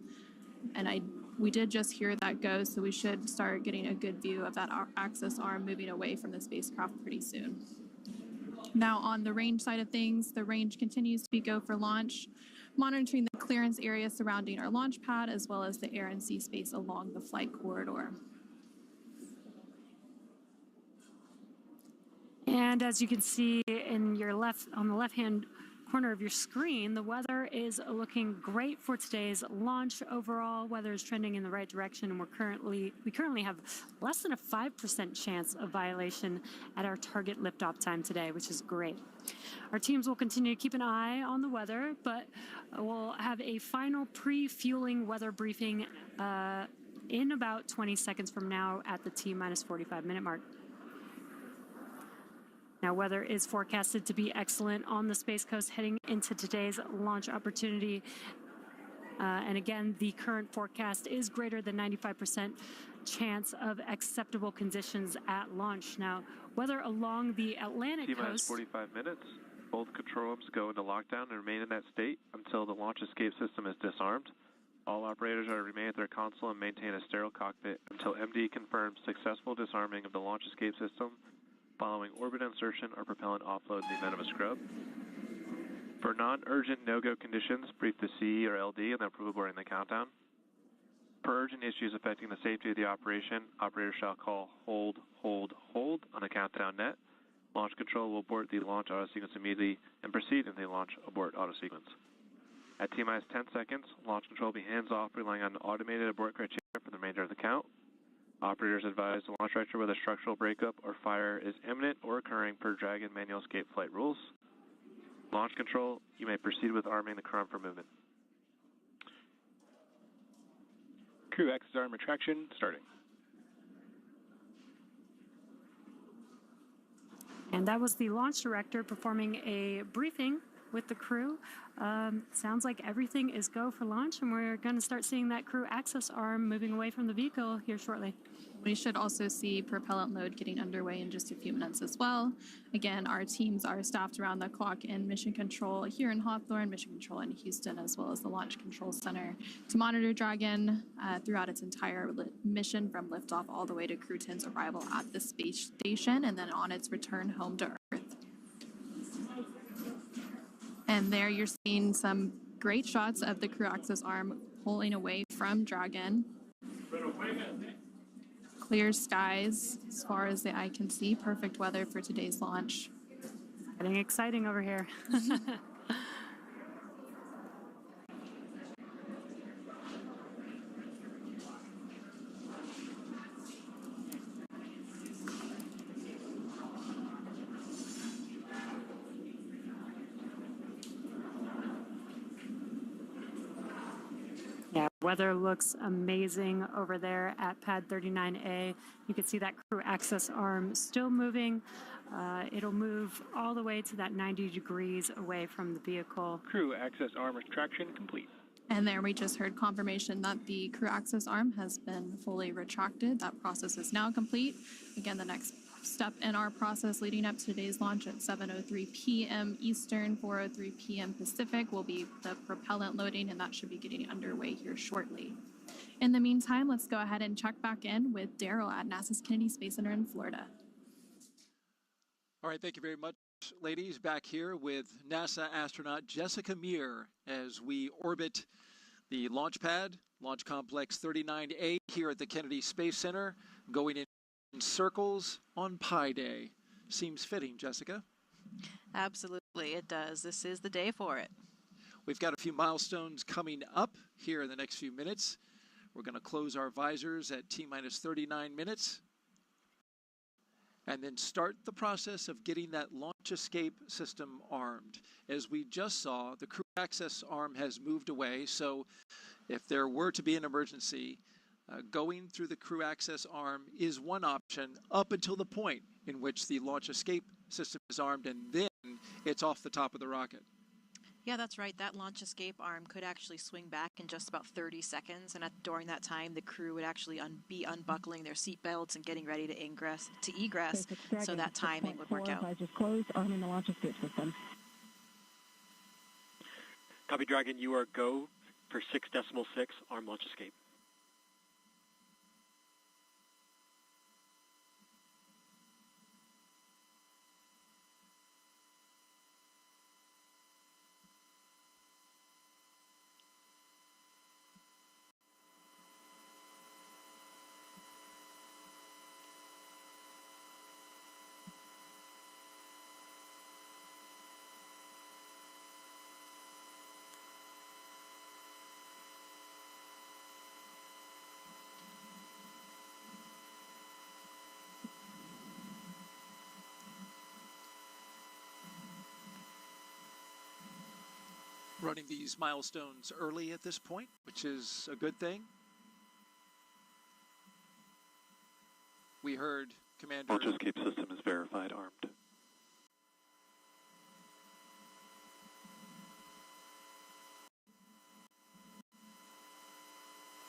And we did just hear that go, so we should start getting a good view of that access arm moving away from the spacecraft pretty soon. Now on the range side of things, the range continues to be go for launch, monitoring the clearance area surrounding our launch pad as well as the air and sea space along the flight corridor. And as you can see in your on the left-hand corner of your screen, the weather is looking great for today's launch. Overall, weather is trending in the right direction, and we currently have less than a 5% chance of violation at our target liftoff time today, which is great. Our teams will continue to keep an eye on the weather, but we'll have a final pre-fueling weather briefing in about 20 seconds from now at the T-minus 45-minute mark. Now, weather is forecasted to be excellent on the Space Coast heading into today's launch opportunity. And again, the current forecast is greater than 95% chance of acceptable conditions at launch. Now, weather along the Atlantic T-minus coast... 45 minutes. Both control rooms go into lockdown and remain in that state until the launch escape system is disarmed. All operators are to remain at their console and maintain a sterile cockpit until MD confirms successful disarming of the launch escape system following orbit insertion or propellant offload in the event of a scrub. For non-urgent no-go conditions, brief the CE or LD and then approve aboarding the countdown. For urgent issues affecting the safety of the operation, operators shall call hold, hold, hold on a countdown net. Launch control will abort the launch auto sequence immediately and proceed in the launch abort auto sequence. At T-minus 10 seconds, launch control will be hands-off, relying on automated abort criteria for the remainder of the count. Operators advise the launch director whether structural breakup or fire is imminent or occurring per Dragon manual escape flight rules. Launch control, you may proceed with arming the crew for movement. Crew X's arm retraction starting. And that was the launch director performing a briefing with the crew. Sounds like everything is go for launch, and we're going to start seeing that crew access arm moving away from the vehicle here shortly. We should also see propellant load getting underway in just a few minutes as well. Again, our teams are staffed around the clock in Mission Control here in Hawthorne, Mission Control in Houston, as well as the Launch Control Center to monitor Dragon throughout its entire mission from liftoff all the way to Crew-10's arrival at the space station and then on its return home to Earth. And there you're seeing some great shots of the crew access arm pulling away from Dragon. Clear skies as far as the eye can see. Perfect weather for today's launch. Getting exciting over here. Yeah, weather looks amazing over there at pad 39A. You can see that crew access arm still moving. It'll move all the way to that 90 degrees away from the vehicle. Crew access arm retraction complete. And there we just heard confirmation that the crew access arm has been fully retracted. That process is now complete. Again, the next step in our process leading up to today's launch at 7:03 p.m. Eastern, 4:03 p.m. Pacific will be the propellant loading, and that should be getting underway here shortly. In the meantime, let's go ahead and check back in with Daryl at NASA's Kennedy Space Center in Florida. All right, thank you very much, ladies. Back here with NASA astronaut Jessica Meir as we orbit the launch pad, Launch Complex 39A here at the Kennedy Space Center, going in circles on Pi Day. Seems fitting, Jessica. Absolutely, it does. This is the day for it. We've got a few milestones coming up here in the next few minutes. We're going to close our visors at T-minus 39 minutes. and then start the process of getting that launch escape system armed. As we just saw, the crew access arm has moved away, so if there were to be an emergency, going through the crew access arm is one option up until the point in which the launch escape system is armed, and then it's off the top of the rocket. Yeah, that's right. That launch escape arm could actually swing back in just about 30 seconds, and during that time, the crew would actually be unbuckling their seatbelts and getting ready to egress, so that timing would work out. Just closed, arming the launch escape system. Copy, Dragon. You are go for 6.6 arm launch escape. Running these milestones early at this point, which is a good thing. We heard Commander... Launch escape system is verified armed.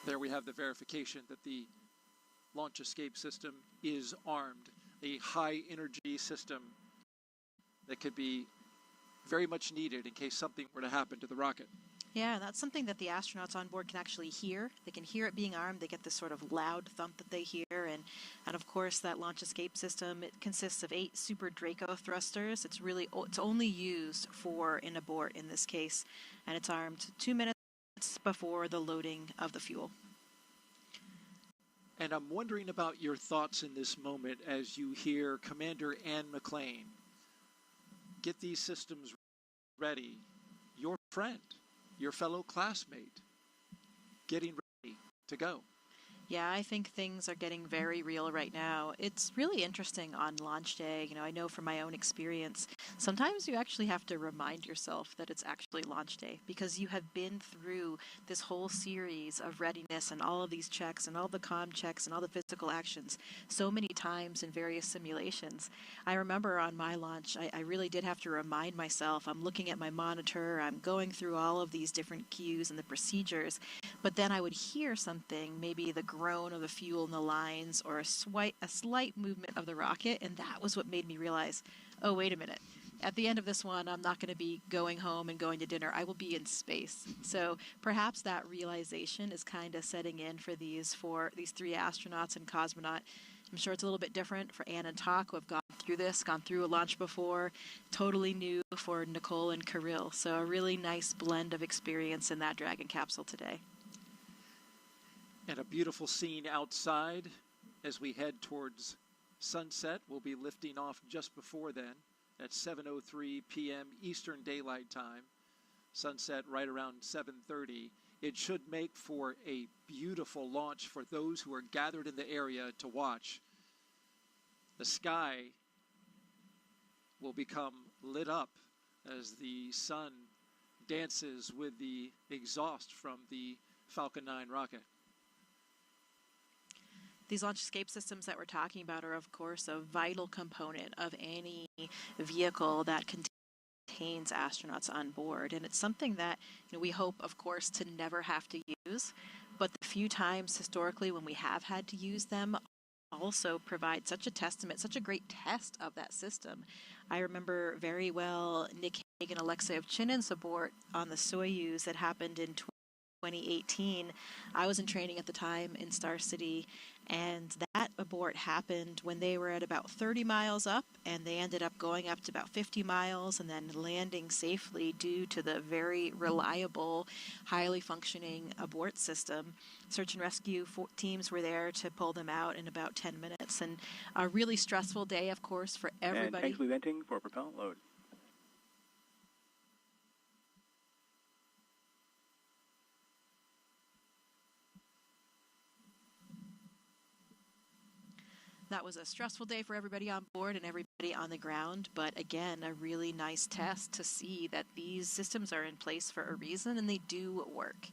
There we have the verification that the launch escape system is armed. A high energy system that could be very much needed in case something were to happen to the rocket. Yeah, that's something that the astronauts on board can actually hear. They can hear it being armed. They get this sort of loud thump that they hear. And of course, that launch escape system, it consists of 8 Super Draco thrusters. It's only used for an abort in this case. And it's armed 2 minutes before the loading of the fuel. And I'm wondering about your thoughts in this moment as you hear Commander Ann McClain get these systems ready. Your friend, your fellow classmate, getting ready to go. Yeah, I think things are getting very real right now. It's really interesting on launch day. You know, I know from my own experience, sometimes you actually have to remind yourself that it's actually launch day because you have been through this whole series of readiness and all of these checks and all the comm checks and all the physical actions so many times in various simulations. I remember on my launch, I really did have to remind myself. I'm looking at my monitor, I'm going through all of these different cues and the procedures, but then I would hear something, maybe the groan of the fuel in the lines or a slight movement of the rocket, and that was what made me realize, oh, wait a minute. At the end of this one, I'm not going to be going home and going to dinner. I will be in space. So perhaps that realization is kind of setting in for these 3 astronauts and cosmonaut. I'm sure it's a little bit different for Ann and Tak, who have gone through a launch before. Totally new for Nichole and Kirill. So a really nice blend of experience in that Dragon capsule today. And a beautiful scene outside as we head towards sunset. We'll be lifting off just before then at 7:03 p.m. Eastern Daylight Time. Sunset right around 7:30. It should make for a beautiful launch for those who are gathered in the area to watch. The sky will become lit up as the sun dances with the exhaust from the Falcon 9 rocket. These launch escape systems that we're talking about are, of course, a vital component of any vehicle that contains astronauts on board. And it's something that we hope, of course, to never have to use. But the few times historically when we have had to use them also provide such a testament, such a great test of that system. I remember very well Nick Hagen, Alexei Ovchinin's abort on the Soyuz that happened in 2018. I was in training at the time in Star City, and that abort happened when they were at about 30 miles up, and they ended up going up to about 50 miles and then landing safely due to the very reliable, highly functioning abort system. Search and rescue teams were there to pull them out in about 10 minutes, and a really stressful day, of course, for everybody. And thanks for venting for propellant load. That was a stressful day for everybody on board and everybody on the ground, but again, a really nice test to see that these systems are in place for a reason and they do work.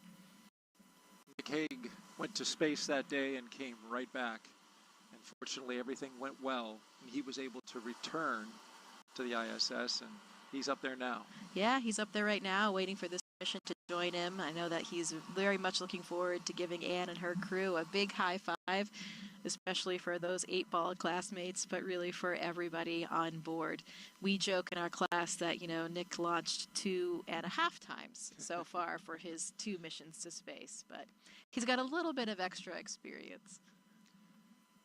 McCain went to space that day and came right back. And fortunately, everything went well, and he was able to return to the ISS, and he's up there now. Yeah, he's up there right now waiting for this mission to join him. I know that he's very much looking forward to giving Anne and her crew a big high five, especially for those 8-ball classmates, but really for everybody on board. We joke in our class that, you know, Nick launched 2.5 times so far for his 2 missions to space, but he's got a little bit of extra experience.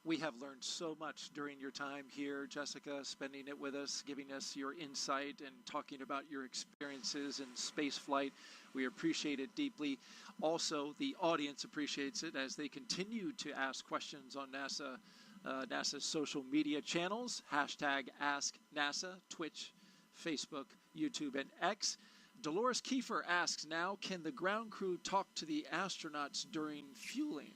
We have learned so much during your time here, Jessica, spending it with us, giving us your insight and talking about your experiences in space flight. We appreciate it deeply. Also, the audience appreciates it as they continue to ask questions on NASA's social media channels, #AskNASA, Twitch, Facebook, YouTube, and X. Dolores Kiefer asks now, can the ground crew talk to the astronauts during fueling?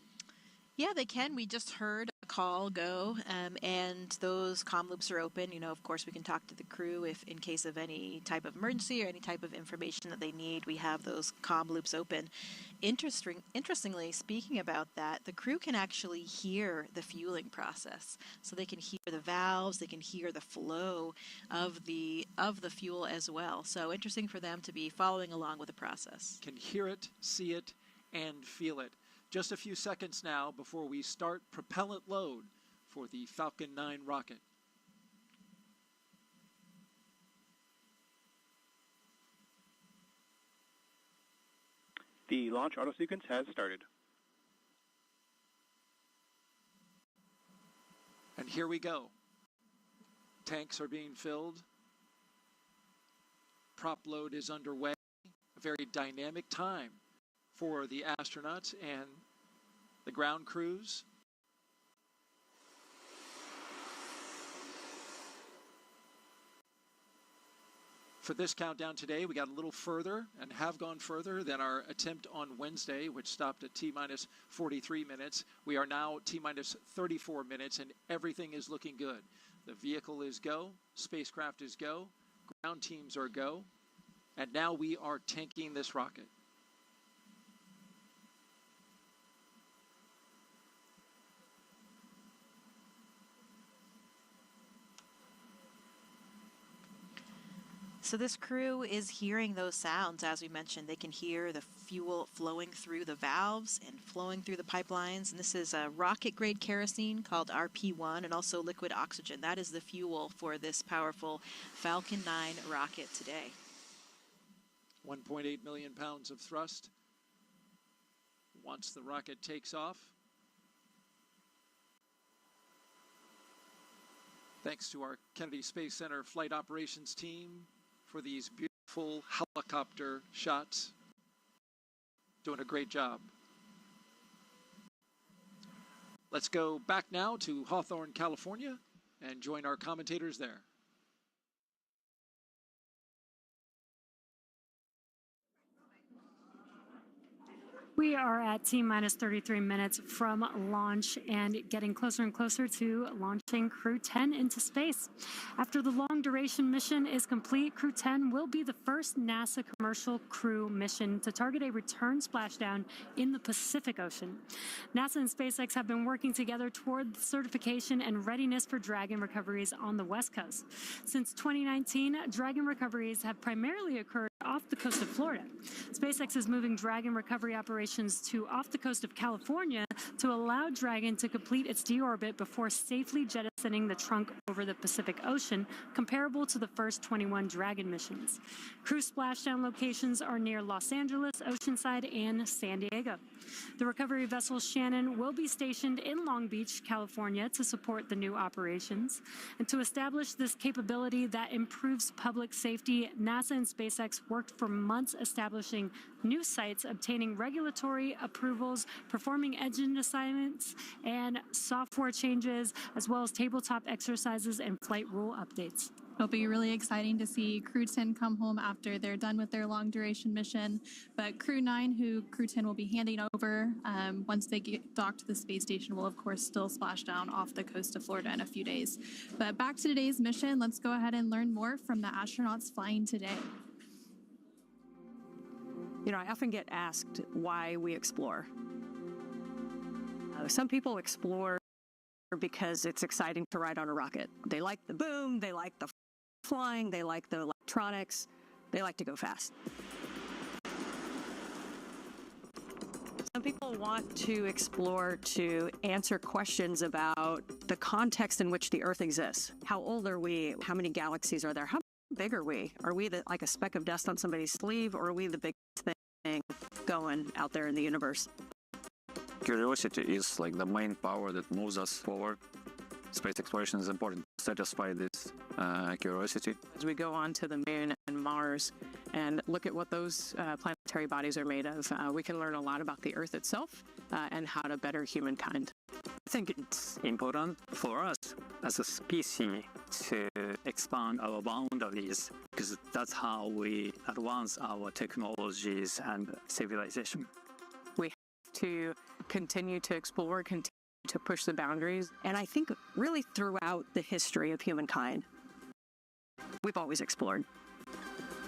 Yeah, they can. We just heard a call go, and those comm loops are open. You know, of course, we can talk to the crew if in case of any type of emergency or any type of information that they need. We have those comm loops open. Interestingly, speaking about that, the crew can actually hear the fueling process. So they can hear the valves, they can hear the flow of the fuel as well. So interesting for them to be following along with the process. Can hear it, see it, and feel it. Just a few seconds now before we start propellant load for the Falcon 9 rocket. The launch auto sequence has started. And here we go. Tanks are being filled. Prop load is underway. A very dynamic time for the astronauts and the ground crews. For this countdown today, we got a little further and have gone further than our attempt on Wednesday, which stopped at T-minus 43 minutes. We are now T-minus 34 minutes, and everything is looking good. The vehicle is go, spacecraft is go, ground teams are go, and now we are tanking this rocket. So this crew is hearing those sounds. As we mentioned, they can hear the fuel flowing through the valves and flowing through the pipelines. And this is a rocket-grade kerosene called RP1 and also liquid oxygen. That is the fuel for this powerful Falcon 9 rocket today. 1.8 million pounds of thrust once the rocket takes off. Thanks to our Kennedy Space Center flight operations team for these beautiful helicopter shots. Doing a great job. Let's go back now to Hawthorne, California, and join our commentators there. We are at T-minus 33 minutes from launch and getting closer and closer to launching Crew-10 into space. After the long-duration mission is complete, Crew-10 will be the first NASA commercial crew mission to target a return splashdown in the Pacific Ocean. NASA and SpaceX have been working together toward certification and readiness for Dragon recoveries on the West Coast. Since 2019, Dragon recoveries have primarily occurred off the coast of Florida. SpaceX is moving Dragon recovery operations to off the coast of California to allow Dragon to complete its deorbit before safely jettisoning the trunk over the Pacific Ocean, comparable to the first 21 Dragon missions. Crew splashdown locations are near Los Angeles, Oceanside, and San Diego. The recovery vessel Shannon will be stationed in Long Beach, California to support the new operations. And to establish this capability that improves public safety, NASA and SpaceX worked for months establishing new sites, obtaining regulatory approvals, performing engine assignments and software changes, as well as tabletop exercises and flight rule updates. It'll be really exciting to see Crew-10 come home after they're done with their long-duration mission. But Crew-9, who Crew-10 will be handing over once they get docked to the space station, will, of course, still splash down off the coast of Florida in a few days. But back to today's mission, let's go ahead and learn more from the astronauts flying today. You know, I often get asked why we explore. Some people explore because it's exciting to ride on a rocket. They like the boom, they like the flying, they like the electronics, they like to go fast. Some people want to explore to answer questions about the context in which the Earth exists. How old are we? How many galaxies are there? How big are we? Are we like a speck of dust on somebody's sleeve, or are we the biggest thing going out there in the universe? Curiosity is like the main power that moves us forward. Space exploration is important to satisfy this curiosity. As we go on to the moon and Mars and look at what those planetary bodies are made of, we can learn a lot about the Earth itself and how to better humankind. I think it's important for us as a species to expand our boundaries, because that's how we advance our technologies and civilization. We have to continue to explore, continue to push the boundaries. And I think really throughout the history of humankind, we've always explored.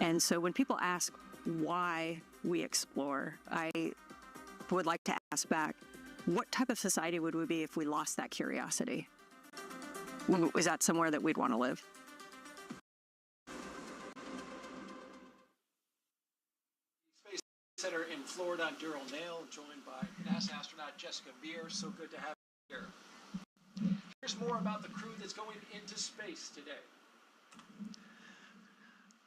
And so when people ask why we explore, I would like to ask back, what type of society would we be if we lost that curiosity? Is that somewhere that we'd want to live? Space Center in Florida, I'm Daryl Nail, joined by NASA astronaut Jessica Meir. So good to have you here. Here's more about the crew that's going into space today.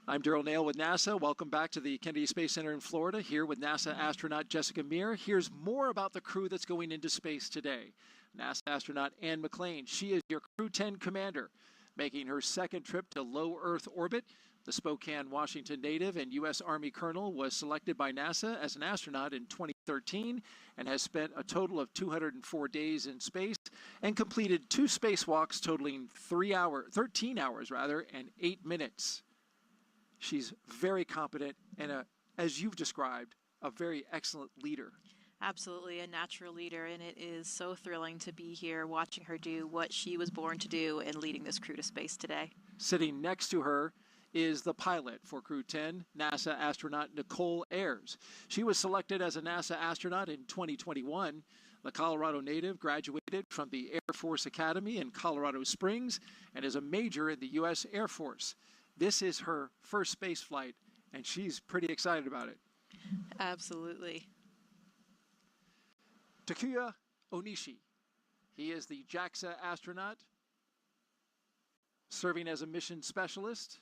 I'm Daryl Nail with NASA. Welcome back to the Kennedy Space Center in Florida, here with NASA astronaut Jessica Meir. Here's more about the crew that's going into space today. NASA astronaut Ann McClain, she is your Crew-10 commander, making her second trip to low Earth orbit. The Spokane, Washington native and U.S. Army colonel was selected by NASA as an astronaut in 2013 and has spent a total of 204 days in space and completed 2 spacewalks totaling 13 hours and 8 minutes. She's very competent and, as you've described, a very excellent leader. Absolutely, a natural leader, and it is so thrilling to be here watching her do what she was born to do and leading this crew to space today. Sitting next to her is the pilot for Crew-10, NASA astronaut Nichole Ayers. She was selected as a NASA astronaut in 2021. The Colorado native graduated from the Air Force Academy in Colorado Springs and is a major in the U.S. Air Force. This is her first space flight, and she's pretty excited about it. Absolutely. Takuya Onishi. He is the JAXA astronaut, serving as a mission specialist.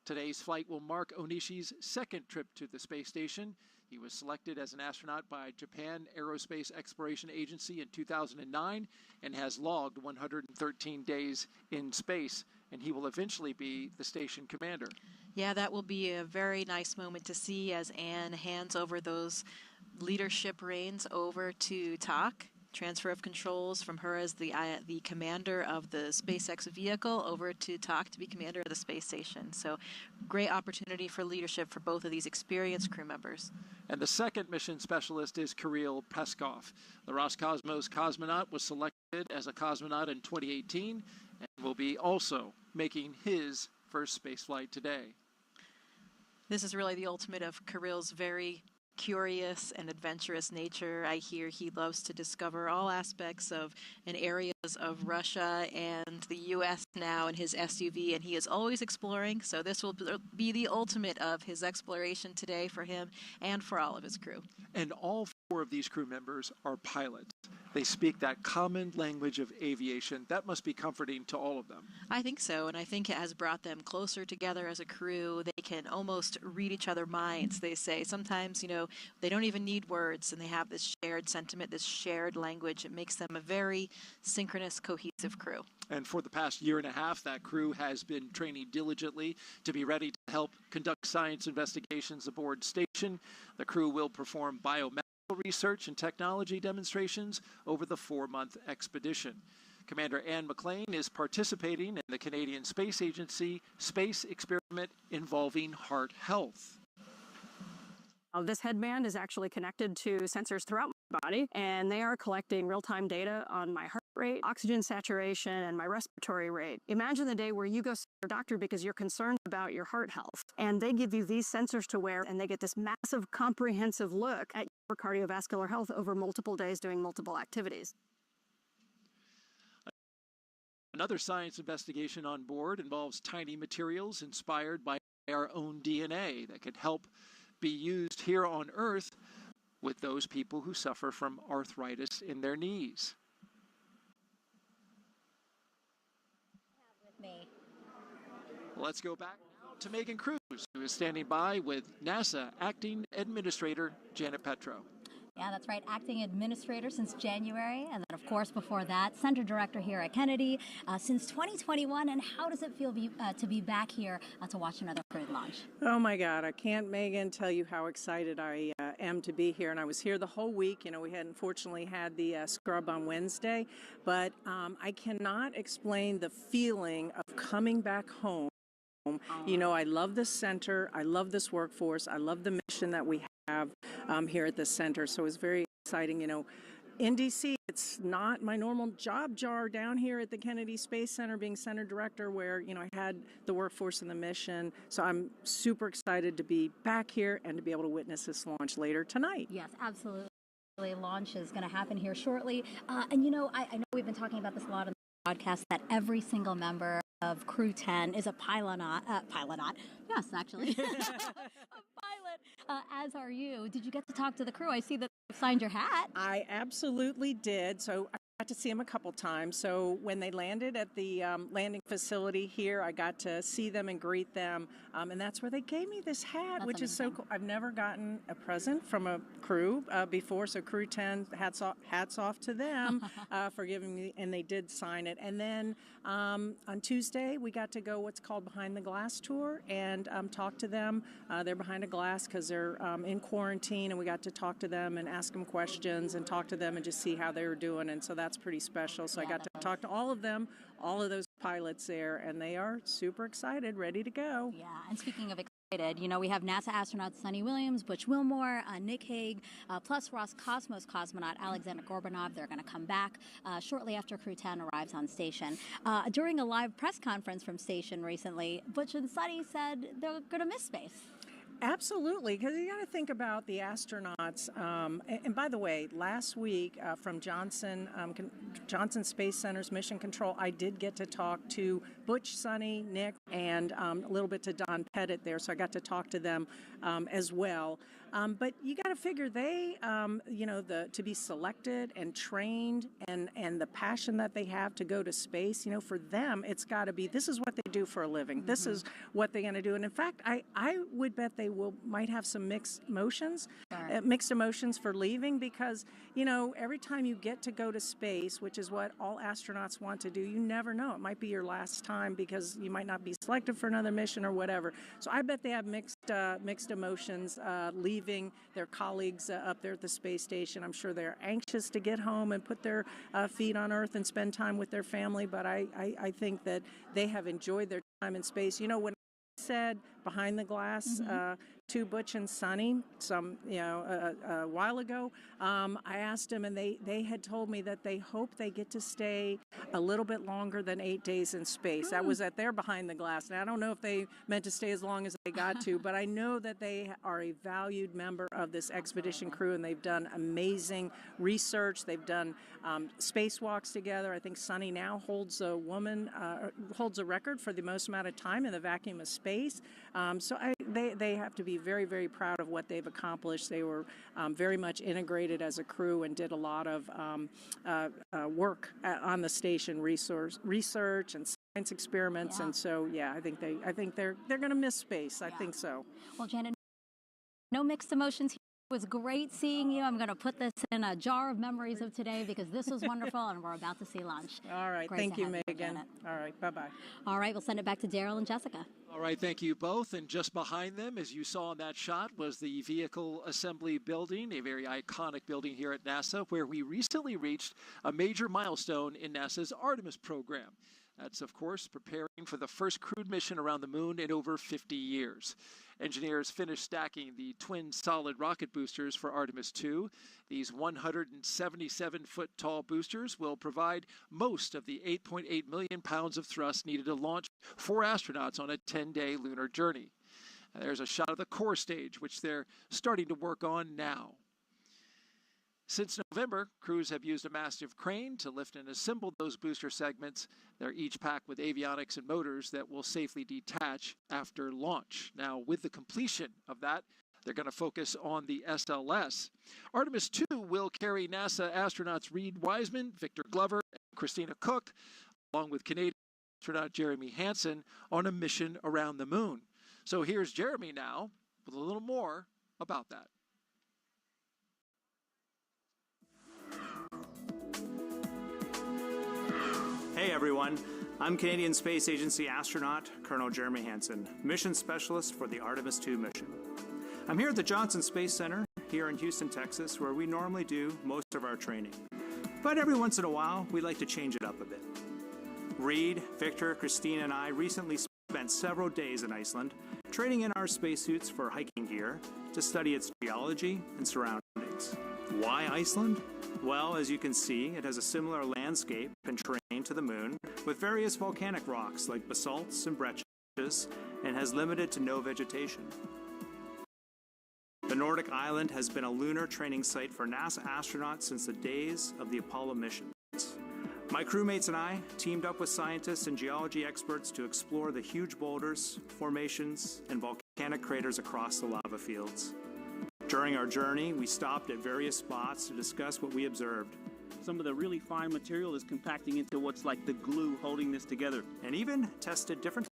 Today's flight will mark Onishi's second trip to the space station. He was selected as an astronaut by Japan Aerospace Exploration Agency in 2009 and has logged 113 days in space, and he will eventually be the station commander. Yeah, that will be a very nice moment to see as Anne hands over those leadership reins over to Tak. Transfer of controls from her as the commander of the SpaceX vehicle over to Tak to be commander of the space station. So great opportunity for leadership for both of these experienced crew members. And the second mission specialist is Kirill Peskov. The Roscosmos cosmonaut was selected as a cosmonaut in 2018 and will be also making his first spaceflight today. This is really the ultimate of Kirill's very curious and adventurous nature. I hear he loves to discover all aspects of and areas of Russia and the U.S. now in his SUV, and he is always exploring, so this will be the ultimate of his exploration today for him and for all of his crew. And all 4 of these crew members are pilots. They speak that common language of aviation. That must be comforting to all of them. I think so, and I think it has brought them closer together as a crew. They can almost read each other's minds, they say. Sometimes, they don't even need words, and they have this shared sentiment, this shared language. It makes them a very synchronous, cohesive crew. And for the past year and a half, that crew has been training diligently to be ready to help conduct science investigations aboard station. The crew will perform biomedical research and technology demonstrations over the 4-month expedition. Commander Anne McClain is participating in the Canadian Space Agency space experiment involving heart health. This headband is actually connected to sensors throughout my body, and they are collecting real-time data on my heart rate, oxygen saturation, and my respiratory rate. Imagine the day where you go see your doctor because you're concerned about your heart health, and they give you these sensors to wear, and they get this massive, comprehensive look at your cardiovascular health over multiple days doing multiple activities. Another science investigation on board involves tiny materials inspired by our own DNA that could help be used here on Earth with those people who suffer from arthritis in their knees. Let's go back now to Megan Cruz, who is standing by with NASA Acting Administrator Janet Petro. Yeah, that's right. Acting administrator since January. And then, of course, before that, center director here at Kennedy since 2021. And how does it feel to be back here to watch another crewed launch? Oh, my God. I can't, Megan, tell you how excited I am to be here. And I was here the whole week. You know, we had unfortunately had the scrub on Wednesday. But I cannot explain the feeling of coming back home. You know, I love this center. I love this workforce. I love the mission that we have here at the center. So it's very exciting. You know, in D.C., it's not my normal job jar down here at the Kennedy Space Center being center director where, you know, I had the workforce and the mission. So I'm super excited to be back here and to be able to witness this launch later tonight. Yes, absolutely. Launch is going to happen here shortly. And, you know, I know we've been talking about this a lot on the podcast that every single member of Crew-10 is a pilonaut. Yes, actually. A pilot, as are you. Did you get to talk to the crew? I see that you signed your hat. I absolutely did. So I got to see them a couple times. So when they landed at the landing facility here, I got to see them and greet them. And that's where they gave me this hat, which is so cool. I've never gotten a present from a crew before. So Crew-10, hats off to them for giving me, and they did sign it. And then on Tuesday, we got to go what's called Behind the Glass tour and talk to them. They're behind a glass because they're in quarantine, and we got to talk to them and ask them questions and talk to them and just see how they were doing. And so that's pretty special. So I got to talk to all of them, all of those pilots there, and they are super excited, ready to go. Yeah, and speaking of excited, you know, we have NASA astronauts Sunny Williams, Butch Wilmore, Nichole, plus Roscosmos cosmonaut Alexander Gorbanov. They're going to come back shortly after Crew-10 arrives on station. During a live press conference from station recently, Butch and Sunny said they're going to miss space. Absolutely, because you got to think about the astronauts. And by the way, last week from Johnson Space Center's Mission Control, I did get to talk to Butch, Sunny, Nick, and a little bit to Don Pettit there. So I got to talk to them as well. But you got to figure they, you know, to be selected and trained and the passion that they have to go to space, you know, for them, it's got to be, this is what they do for a living. Mm-hmm. This is what they're going to do. And in fact, I would bet they might have some mixed emotions for leaving because, you know, every time you get to go to space, which is what all astronauts want to do, you never know. It might be your last time because you might not be selected for another mission or whatever. So I bet they have mixed emotions leaving their colleagues up there at the space station. I'm sure they're anxious to get home and put their feet on Earth and spend time with their family, but I think that they have enjoyed their time in space. You know, when I said behind the glass to Butch and Sunny a while ago, I asked them, and they had told me that they hope they get to stay a little bit longer than 8 days in space. That was at their behind the glass. Now, I don't know if they meant to stay as long as they got to, but I know that they are a valued member of this expedition crew, and they've done amazing research. They've done spacewalks together. I think Sunny now holds a record for the most amount of time in the vacuum of space. So they have to be very, very proud of what they've accomplished. They were very much integrated as a crew and did a lot of work on the station, research and science experiments. Yeah. And so, yeah, I think they're going to miss space. I think so. Well, Janet, no mixed emotions It was great seeing you. I'm going to put this in a jar of memories of today because this was wonderful and we're about to see launch. All right. Thank you, Megan. All right. Bye-bye. All right. We'll send it back to Daryl and Jessica. All right. Thank you both. And just behind them, as you saw in that shot, was the Vehicle Assembly Building, a very iconic building here at NASA, where we recently reached a major milestone in NASA's Artemis program. That's, of course, preparing for the first crewed mission around the moon in over 50 years. Engineers finished stacking the twin solid rocket boosters for Artemis 2. These 177-foot tall boosters will provide most of the 8.8 million pounds of thrust needed to launch 4 astronauts on a 10-day lunar journey. There's a shot of the core stage, which they're starting to work on now. Since November, crews have used a massive crane to lift and assemble those booster segments. They're each packed with avionics and motors that will safely detach after launch. Now, with the completion of that, they're going to focus on the SLS. Artemis 2 will carry NASA astronauts Reid Wiseman, Victor Glover, and Christina Cook, along with Canadian astronaut Jeremy Hansen, on a mission around the moon. So here's Jeremy now with a little more about that. Hey everyone, I'm Canadian Space Agency astronaut Colonel Jeremy Hansen, mission specialist for the Artemis 2 mission. I'm here at the Johnson Space Center here in Houston, Texas, where we normally do most of our training. But every once in a while, we like to change it up a bit. Reid, Victor, Christine, and I recently spent several days in Iceland trading in our spacesuits for hiking gear to study its geology and surroundings. Why Iceland? Well, as you can see, it has a similar landscape and terrain to the moon, with various volcanic rocks like basalts and breccias, and has limited to no vegetation. The Nordic island has been a lunar training site for NASA astronauts since the days of the Apollo missions. My crewmates and I teamed up with scientists and geology experts to explore the huge boulders, formations, and volcanic craters across the lava fields. During our journey, we stopped at various spots to discuss what we observed. Some of the really fine material is compacting into what's like the glue holding this together. And even tested different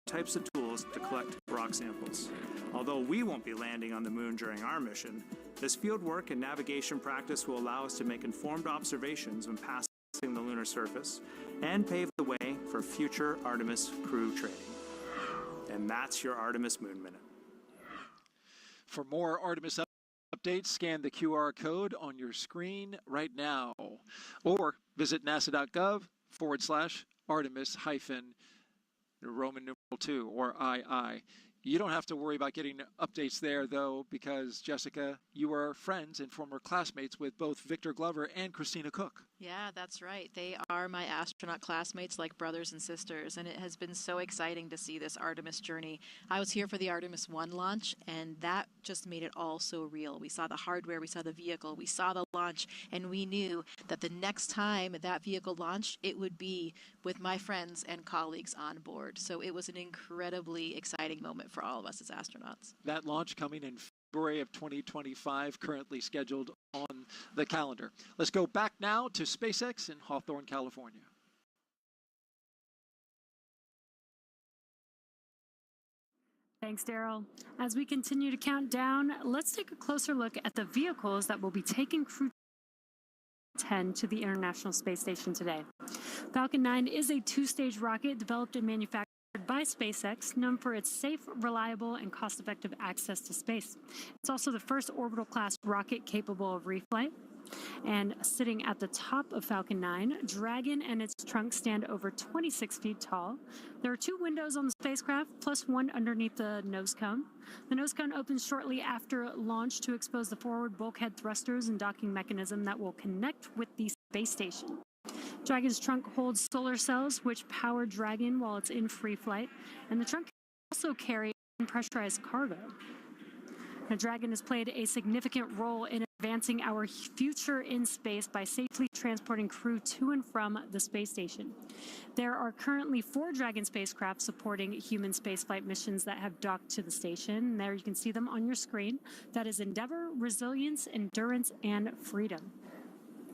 types of tools to collect rock samples. Although we won't be landing on the moon during our mission, this field work and navigation practice will allow us to make informed observations when passing the lunar surface and pave the way for future Artemis crew training. And that's your Artemis Moon Minute. For more Artemis updates, scan the QR code on your screen right now, or visit nasa.gov/Artemis-Roman numeral 2 or II. You don't have to worry about getting updates there, though, because, Jessica, you are friends and former classmates with both Victor Glover and Christina Cook. Yeah, that's right. They are my astronaut classmates, like brothers and sisters, and it has been so exciting to see this Artemis journey. I was here for the Artemis 1 launch, and that just made it all so real. We saw the hardware, we saw the vehicle, we saw the launch, and we knew that the next time that vehicle launched, it would be with my friends and colleagues on board. So it was an incredibly exciting moment for all of us as astronauts. That launch coming in February of 2025, currently scheduled on the calendar. Let's go back now to SpaceX in Hawthorne, California. Thanks, Daryl. As we continue to count down, let's take a closer look at the vehicles that will be taking Crew-10 to the International Space Station today. Falcon 9 is a two-stage rocket developed and manufactured by SpaceX, known for its safe, reliable, and cost-effective access to space. It's also the first orbital-class rocket capable of reflight. And sitting at the top of Falcon 9, Dragon and its trunk stand over 26 feet tall. There are 2 windows on the spacecraft, plus one underneath the nose cone. The nose cone opens shortly after launch to expose the forward bulkhead thrusters and docking mechanism that will connect with the space station. Dragon's trunk holds solar cells, which power Dragon while it's in free flight, and the trunk can also carry unpressurized cargo. Now, Dragon has played a significant role in advancing our future in space by safely transporting crew to and from the space station. There are currently 4 Dragon spacecraft supporting human spaceflight missions that have docked to the station. There you can see them on your screen. That is Endeavour, Resilience, Endurance, and Freedom.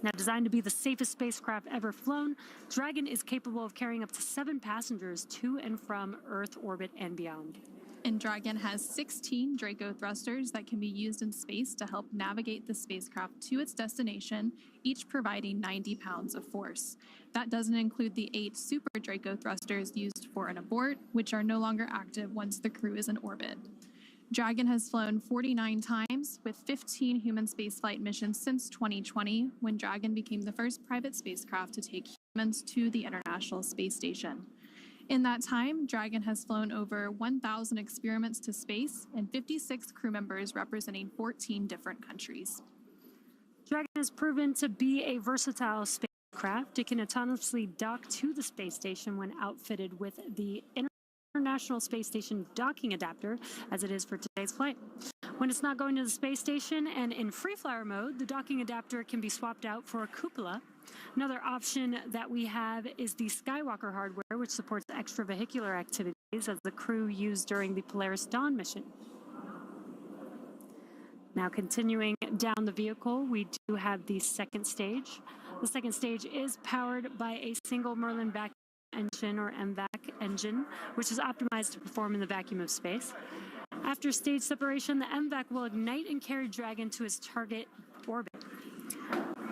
Now, designed to be the safest spacecraft ever flown, Dragon is capable of carrying up to 7 passengers to and from Earth orbit and beyond. And Dragon has 16 Draco thrusters that can be used in space to help navigate the spacecraft to its destination, each providing 90 pounds of force. That doesn't include the 8 Super Draco thrusters used for an abort, which are no longer active once the crew is in orbit. Dragon has flown 49 times, with 15 human spaceflight missions since 2020, when Dragon became the first private spacecraft to take humans to the International Space Station. In that time, Dragon has flown over 1,000 experiments to space and 56 crew members representing 14 different countries. Dragon has proven to be a versatile spacecraft. It can autonomously dock to the space station when outfitted with the International Space Station docking adapter, as it is for today's flight. When it's not going to the space station and in free-flyer mode, the docking adapter can be swapped out for a cupola. Another option that we have is the Skywalker hardware, which supports extravehicular activities as the crew used during the Polaris Dawn mission. Now continuing down the vehicle, we do have the second stage. The second stage is powered by a single Merlin vacuum engine, or MVAC engine, which is optimized to perform in the vacuum of space. After stage separation, the MVAC will ignite and carry Dragon to its target orbit.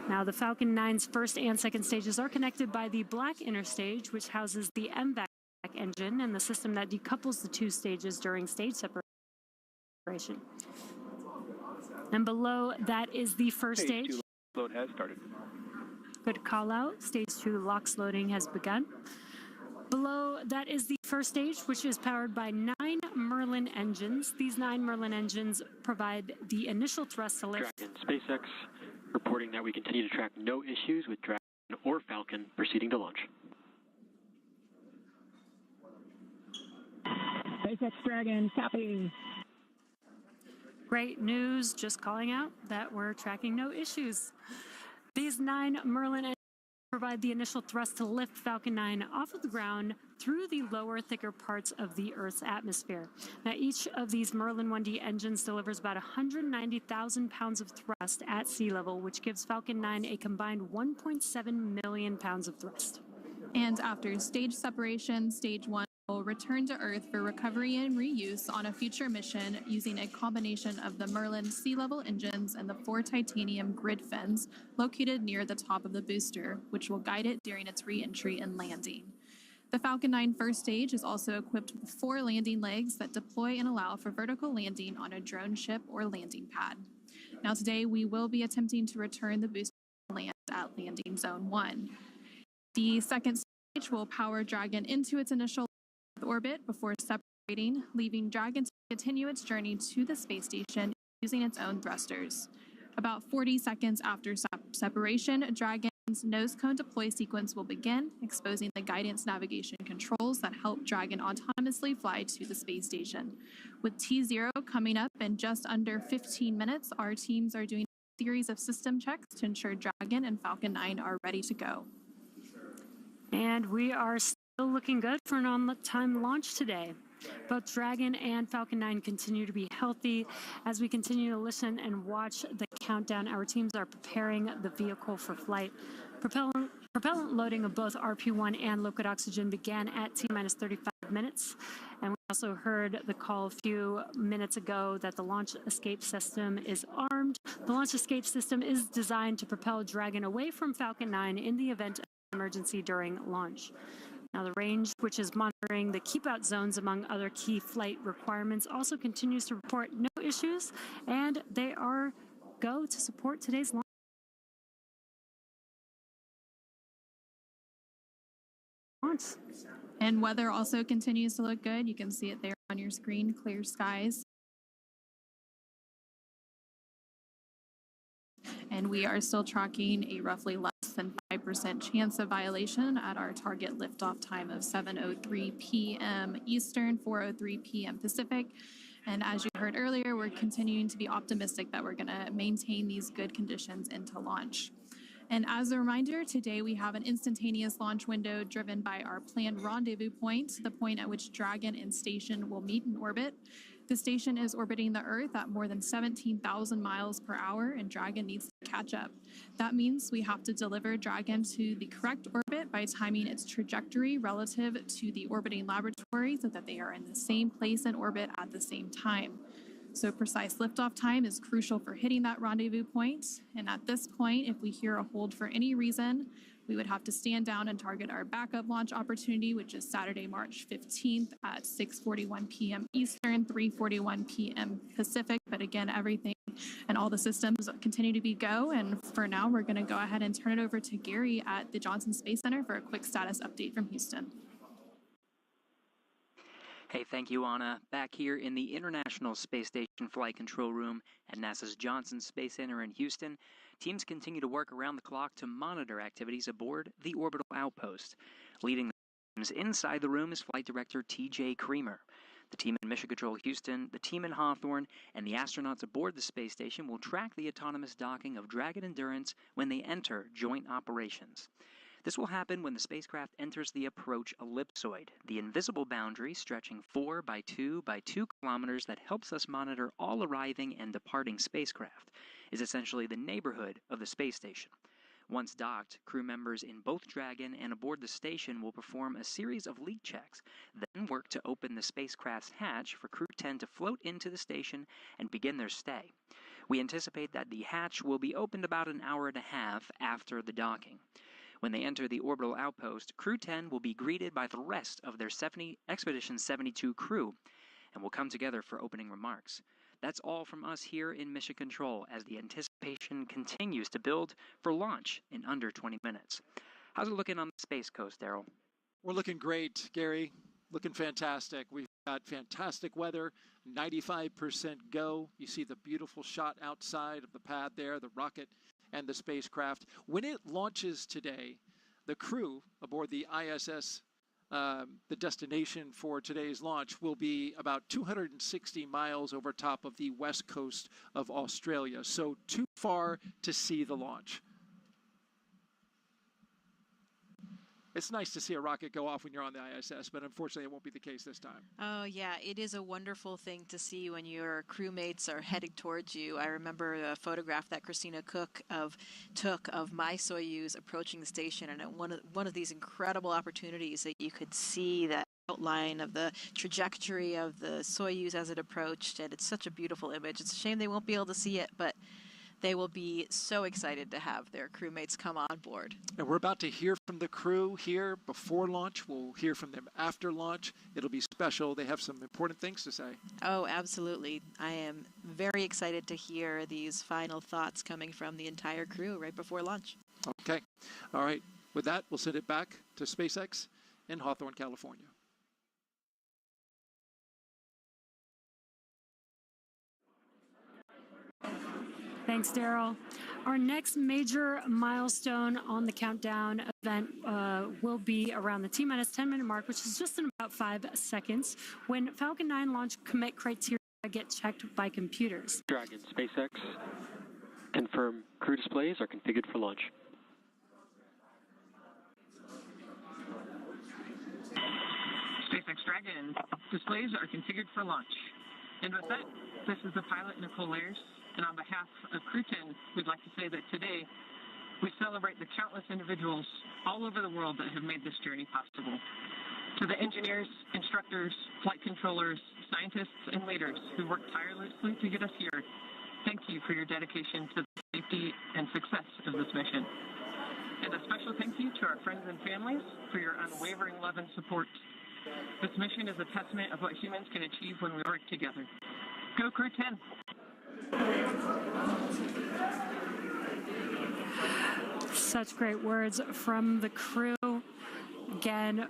Now, the Falcon 9's first and second stages are connected by the black inner stage, which houses the MVAC engine and the system that decouples the two stages during stage separation. And below that is the first stage. Stage 2 load has started. Good call out. Stage 2 LOX loading has begun. Below that is the first stage, which is powered by 9 Merlin engines. These 9 Merlin engines provide the initial thrust to lift. Dragon SpaceX reporting that we continue to track no issues with Dragon or Falcon proceeding to launch. SpaceX Dragon, copy. Great news, just calling out that we're tracking no issues. These 9 Merlin engines provide the initial thrust to lift Falcon 9 off of the ground through the lower, thicker parts of the Earth's atmosphere. Now, each of these Merlin 1D engines delivers about 190,000 pounds of thrust at sea level, which gives Falcon 9 a combined 1.7 million pounds of thrust. And after stage separation, stage 1 will return to Earth for recovery and reuse on a future mission using a combination of the Merlin sea-level engines and the 4 titanium grid fins located near the top of the booster, which will guide it during its re-entry and landing. The Falcon 9 first stage is also equipped with 4 landing legs that deploy and allow for vertical landing on a drone ship or landing pad. Now today, we will be attempting to return the booster to land at landing zone 1. The second stage will power Dragon into its initial orbit before separating, leaving Dragon to continue its journey to the space station using its own thrusters. About 40 seconds after separation, Dragon's nose cone deploy sequence will begin, exposing the guidance navigation controls that help Dragon autonomously fly to the space station. With T0 coming up in just under 15 minutes, our teams are doing a series of system checks to ensure Dragon and Falcon 9 are ready to go. And we are still looking good for an on-time launch today. Both Dragon and Falcon 9 continue to be healthy. As we continue to listen and watch the countdown, our teams are preparing the vehicle for flight. Propellant loading of both RP1 and liquid oxygen began at T-minus 35 minutes. And we also heard the call a few minutes ago that the launch escape system is armed. The launch escape system is designed to propel Dragon away from Falcon 9 in the event of emergency during launch. Now, the range, which is monitoring the keep-out zones among other key flight requirements, also continues to report no issues, and they are go to support today's launch. And weather also continues to look good. You can see it there on your screen, clear skies. And we are still tracking a roughly less than 5% chance of violation at our target liftoff time of 7:03 p.m. Eastern, 4:03 p.m. Pacific. And as you heard earlier, we're continuing to be optimistic that we're going to maintain these good conditions into launch. And as a reminder, today we have an instantaneous launch window driven by our planned rendezvous point, the point at which Dragon and Station will meet in orbit. The station is orbiting the Earth at more than 17,000 miles per hour, and Dragon needs to catch up. That means we have to deliver Dragon to the correct orbit by timing its trajectory relative to the orbiting laboratory so that they are in the same place in orbit at the same time. So precise liftoff time is crucial for hitting that rendezvous point. And at this point, if we hear a hold for any reason, we would have to stand down and target our backup launch opportunity, which is Saturday, March 15th at 6:41 p.m. Eastern, 3:41 p.m. Pacific. But again, everything and all the systems continue to be go. And for now, we're going to go ahead and turn it over to Gary at the Johnson Space Center for a quick status update from Houston. Hey, thank you, Anna. Back here in the International Space Station Flight Control Room at NASA's Johnson Space Center in Houston, teams continue to work around the clock to monitor activities aboard the Orbital Outpost. Leading the teams inside the room is Flight Director T.J. Creamer. The team in Mission Control Houston, the team in Hawthorne, and the astronauts aboard the space station will track the autonomous docking of Dragon Endurance when they enter joint operations. This will happen when the spacecraft enters the approach ellipsoid, the invisible boundary stretching 4 by 2 by 2 kilometers that helps us monitor all arriving and departing spacecraft, is essentially the neighborhood of the space station. Once docked, crew members in both Dragon and aboard the station will perform a series of leak checks, then work to open the spacecraft's hatch for Crew-10 to float into the station and begin their stay. We anticipate that the hatch will be opened about an hour and a half after the docking. When they enter the orbital outpost, Crew-10 will be greeted by the rest of their Expedition 72 crew and will come together for opening remarks. That's all from us here in Mission Control as the anticipation continues to build for launch in under 20 minutes. How's it looking on the Space Coast, Daryl? We're looking great, Gary. Looking fantastic. We've got fantastic weather, 95% go. You see the beautiful shot outside of the pad there, the rocket and the spacecraft. When it launches today, the crew aboard the ISS, the destination for today's launch, will be about 260 miles over top of the west coast of Australia, so too far to see the launch. It's nice to see a rocket go off when you're on the ISS, but unfortunately it won't be the case this time. Oh, yeah. It is a wonderful thing to see when your crewmates are heading towards you. I remember a photograph that Christina Cook took of my Soyuz approaching the station, and one of these incredible opportunities that you could see that outline of the trajectory of the Soyuz as it approached, and it's such a beautiful image. It's a shame they won't be able to see it, but they will be so excited to have their crewmates come on board. And we're about to hear from the crew here before launch. We'll hear from them after launch. It'll be special. They have some important things to say. Oh, absolutely. I am very excited to hear these final thoughts coming from the entire crew right before launch. Okay. All right. With that, we'll send it back to SpaceX in Hawthorne, California. Thanks, Daryl. Our next major milestone on the countdown event will be around the T-minus 10-minute mark, which is just in about 5 seconds, when Falcon 9 launch commit criteria get checked by computers. Dragon, SpaceX, confirm crew displays are configured for launch. SpaceX Dragon, displays are configured for launch. And with that, this is the pilot, Nichole Ayers. And on behalf of Crew-10, we'd like to say that today we celebrate the countless individuals all over the world that have made this journey possible. To the engineers, instructors, flight controllers, scientists, and leaders who worked tirelessly to get us here, thank you for your dedication to the safety and success of this mission. And a special thank you to our friends and families for your unwavering love and support. This mission is a testament of what humans can achieve when we work together. Go Crew-10! Such great words from the crew. Again,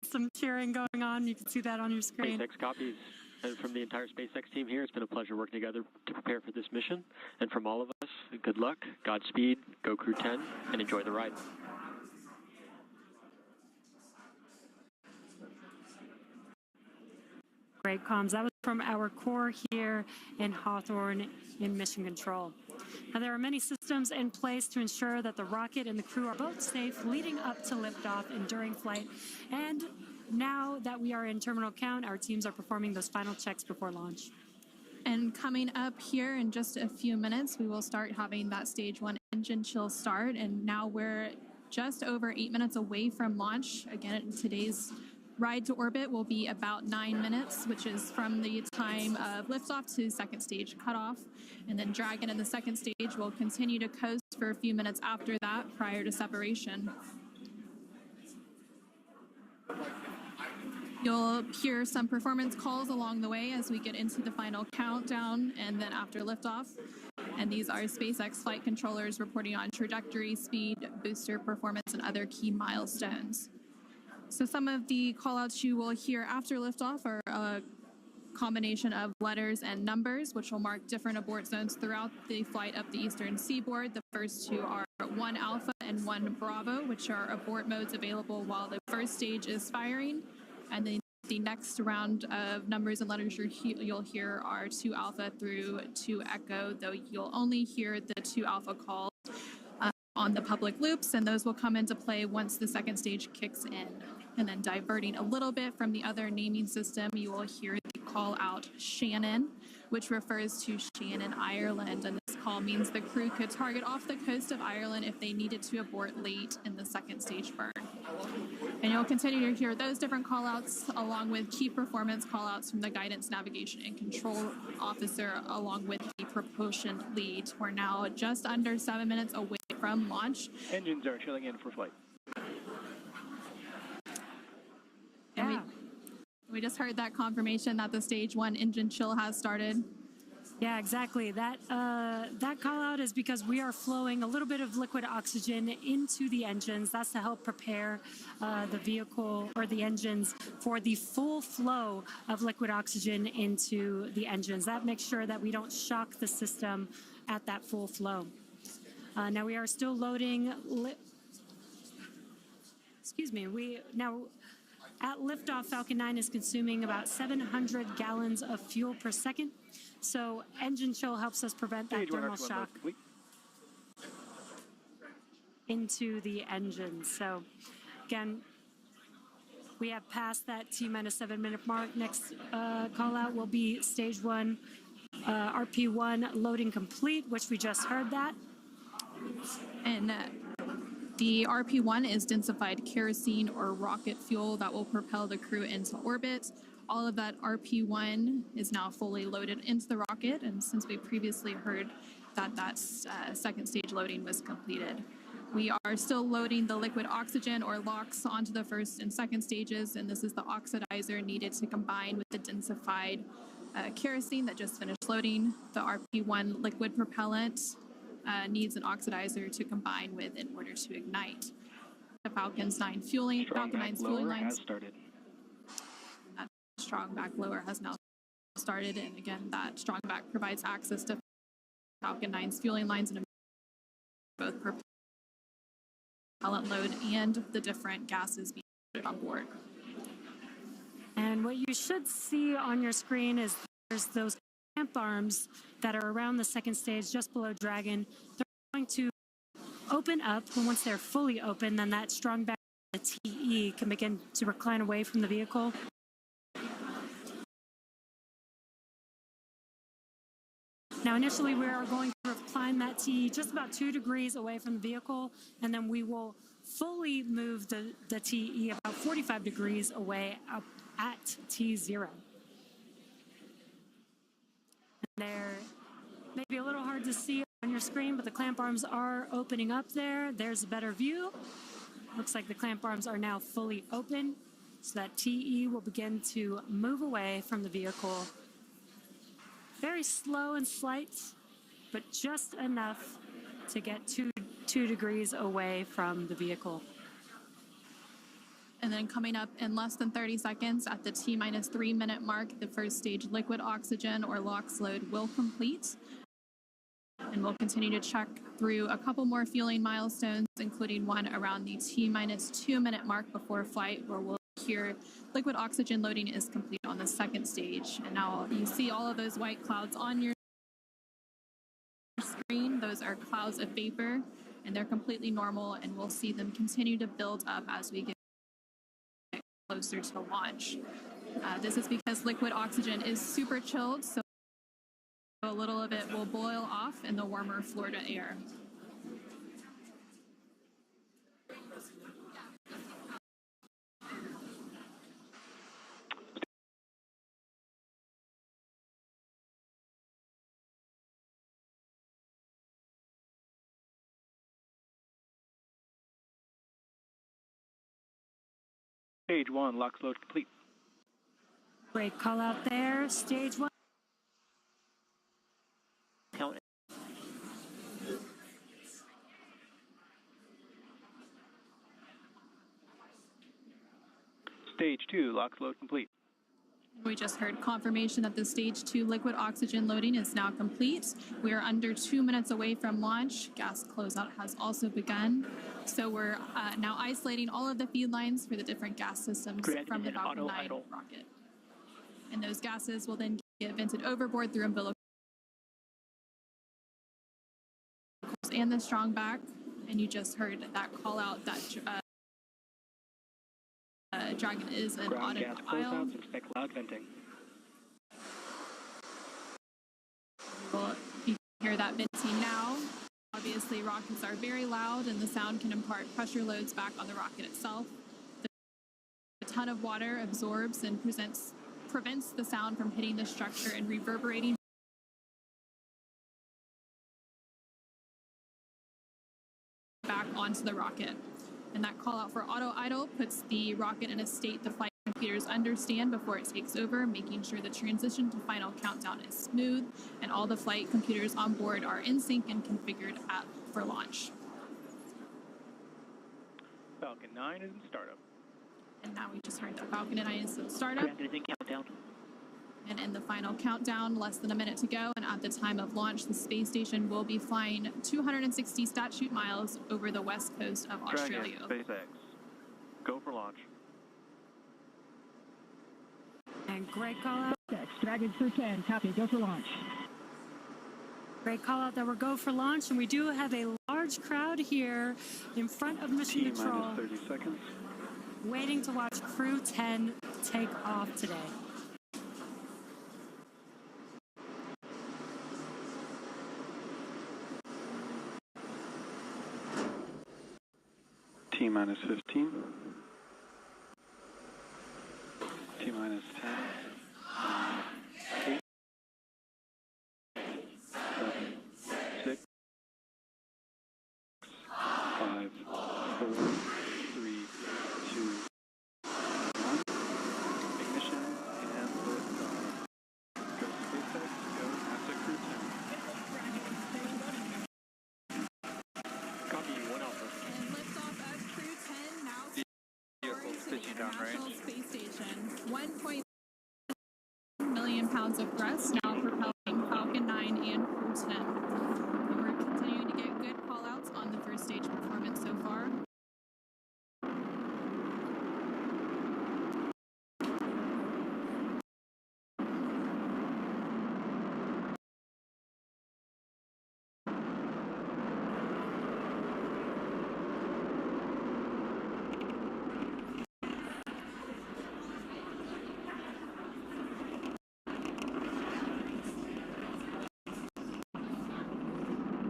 some cheering going on. You can see that on your screen. SpaceX copies. And from the entire SpaceX team here, it's been a pleasure working together to prepare for this mission. And from all of us, good luck, Godspeed, go Crew-10, and enjoy the ride. Great comms. That was from our core here in Hawthorne in Mission Control. Now, there are many systems in place to ensure that the rocket and the crew are both safe leading up to liftoff and during flight. And now that we are in terminal count, our teams are performing those final checks before launch. And coming up here in just a few minutes, we will start having that stage 1 engine chill start. And now we're just over 8 minutes away from launch. Again, today's ride to orbit will be about 9 minutes, which is from the time of liftoff to second stage cutoff. And then Dragon in the second stage will continue to coast for a few minutes after that prior to separation. You'll hear some performance calls along the way as we get into the final countdown and then after liftoff. And these are SpaceX flight controllers reporting on trajectory, speed, booster performance, and other key milestones. So some of the callouts you will hear after liftoff are a combination of letters and numbers, which will mark different abort zones throughout the flight up the eastern seaboard. The first two are 1 Alpha and 1 Bravo, which are abort modes available while the first stage is firing. And then the next round of numbers and letters you'll hear are 2 Alpha through 2 Echo, though you'll only hear the 2 Alpha calls on the public loops, and those will come into play once the second stage kicks in. And then diverting a little bit from the other naming system, you will hear the call out Shannon, which refers to Shannon, Ireland. And this call means the crew could target off the coast of Ireland if they needed to abort late in the second stage burn. And you'll continue to hear those different callouts along with key performance callouts from the guidance, navigation, and control officer along with the propulsion lead. We're now just under 7 minutes away from launch. Engines are chilling in for flight. And we just heard that confirmation that the stage 1 engine chill has started. Yeah, exactly. That call out is because we are flowing a little bit of liquid oxygen into the engines. That's to help prepare the vehicle or the engines for the full flow of liquid oxygen into the engines. That makes sure that we don't shock the system at that full flow. Now we are still loading. At liftoff, Falcon 9 is consuming about 700 gallons of fuel per second. So engine chill helps us prevent that thermal shock into the engine. So again, we have passed that T-minus 7 minute mark. Next call out will be stage 1, RP1 loading complete, which we just heard that. And the RP1 is densified kerosene or rocket fuel that will propel the crew into orbit. All of that RP1 is now fully loaded into the rocket, and since we previously heard that second stage loading was completed. We are still loading the liquid oxygen or LOX onto the first and second stages, and this is the oxidizer needed to combine with the densified kerosene that just finished loading. The RP1 liquid propellant needs an oxidizer to combine with in order to ignite. The Falcon 9's fueling lines has started. That strong back lower has now started, and again, that strong back provides access to Falcon 9's fueling lines and both propellant load and the different gases being loaded on board. And what you should see on your screen is there's those clamp arms that are around the second stage just below Dragon. They're going to open up, and once they're fully open, then that strong back, the TE, can begin to recline away from the vehicle. Now initially we are going to recline that TE just about 2 degrees away from the vehicle, and then we will fully move the TE about 45 degrees away up at T0. They're maybe a little hard to see on your screen, but the clamp arms are opening up there. There's a better view. Looks like the clamp arms are now fully open, so that TE will begin to move away from the vehicle. Very slow and slight, but just enough to get 2 degrees away from the vehicle. And then coming up in less than 30 seconds at the T-minus 3 minute mark, the first stage liquid oxygen or LOX load will complete. And we'll continue to check through a couple more fueling milestones, including one around the T-minus 2 minute mark before flight, where we'll hear liquid oxygen loading is complete on the second stage. And now you see all of those white clouds on your screen. Those are clouds of vapor, and they're completely normal, and we'll see them continue to build up as we get closer to launch. This is because liquid oxygen is super chilled, so a little of it will boil off in the warmer Florida air. Stage 1, LOX load complete. Great call out there. Stage 1. Count. Stage 2, LOX load complete. We just heard confirmation that the Stage 2 liquid oxygen loading is now complete. We are under 2 minutes away from launch. Gas closeout has also begun. So we're now isolating all of the feed lines for the different gas systems from the Falcon 9 rocket. And those gases will then get vented overboard through umbilicals and the strong back. And you just heard that call out that Dragon is an automated aisle. Expect loud venting. You can hear that venting now. Obviously, rockets are very loud, and the sound can impart pressure loads back on the rocket itself. A ton of water absorbs and prevents the sound from hitting the structure and reverberating back onto the rocket. And that call out for auto idle puts the rocket in a state the flight computers understand before it takes over, making sure the transition to final countdown is smooth and all the flight computers on board are in sync and configured for launch. Falcon 9 is in startup. And now we just heard that Falcon 9 is in startup. Countdown. And in the final countdown, less than a minute to go, and at the time of launch, the space station will be flying 260 statute miles over the west coast of Australia. Dragon, SpaceX. Go for launch. And great call out. Dragon Crew-10, copy, go for launch. Great call out that we're go for launch, and we do have a large crowd here in front of Mission Nichole, 30 seconds. waiting to watch Crew-10 take off today. T-minus 15. T-minus 10. 8. 7. 6. 5. 4. 3. 2. 1. Ignition and liftoff. Go SpaceX. Go NASA Crew-10. Copy 1 Alpha. International Space Station. 1.1 million pounds of thrust now propelling Falcon 9 and Crew-10. And we're continuing to get good call-outs on the first stage performance so far.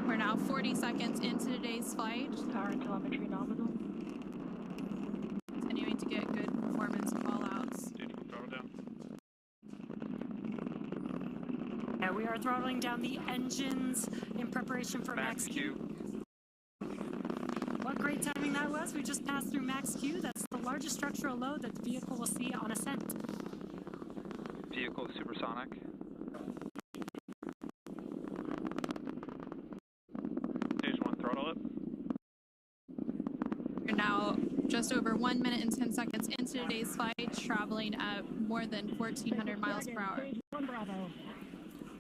We're now 40 seconds into today's flight. Power and telemetry nominal. Continuing to get good performance call-outs. Yeah, we are throttling down the engines in preparation for Max Q. What great timing that was. We just passed through Max Q. That's the largest structural load that the vehicle will see on ascent. Vehicle supersonic. Stage 1, throttle up. We're now just over 1 minute and 10 seconds into today's flight, traveling at more than 1,400 miles per hour.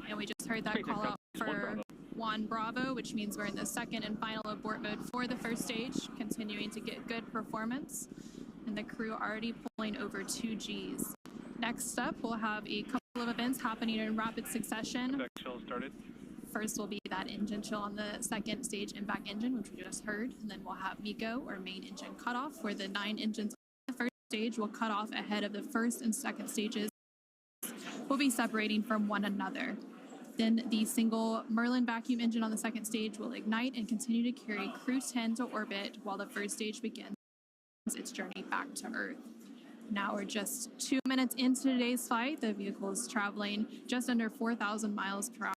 And we just heard that call out for Juan Bravo, which means we're in the second and final abort mode for the first stage, continuing to get good performance. And the crew already pulling over 2 Gs. Next up, we'll have a couple of events happening in rapid succession. Chill started. First will be that engine chill on the second stage impact engine, which we just heard. And then we'll have MECO, or main engine cutoff, where the 9 engines stage will cut off ahead of the first and second stages will be separating from one another. Then the single Merlin vacuum engine on the second stage will ignite and continue to carry Crew-10 to orbit while the first stage begins its journey back to Earth. Now we're just 2 minutes into today's flight. The vehicle is traveling just under 4,000 miles per hour.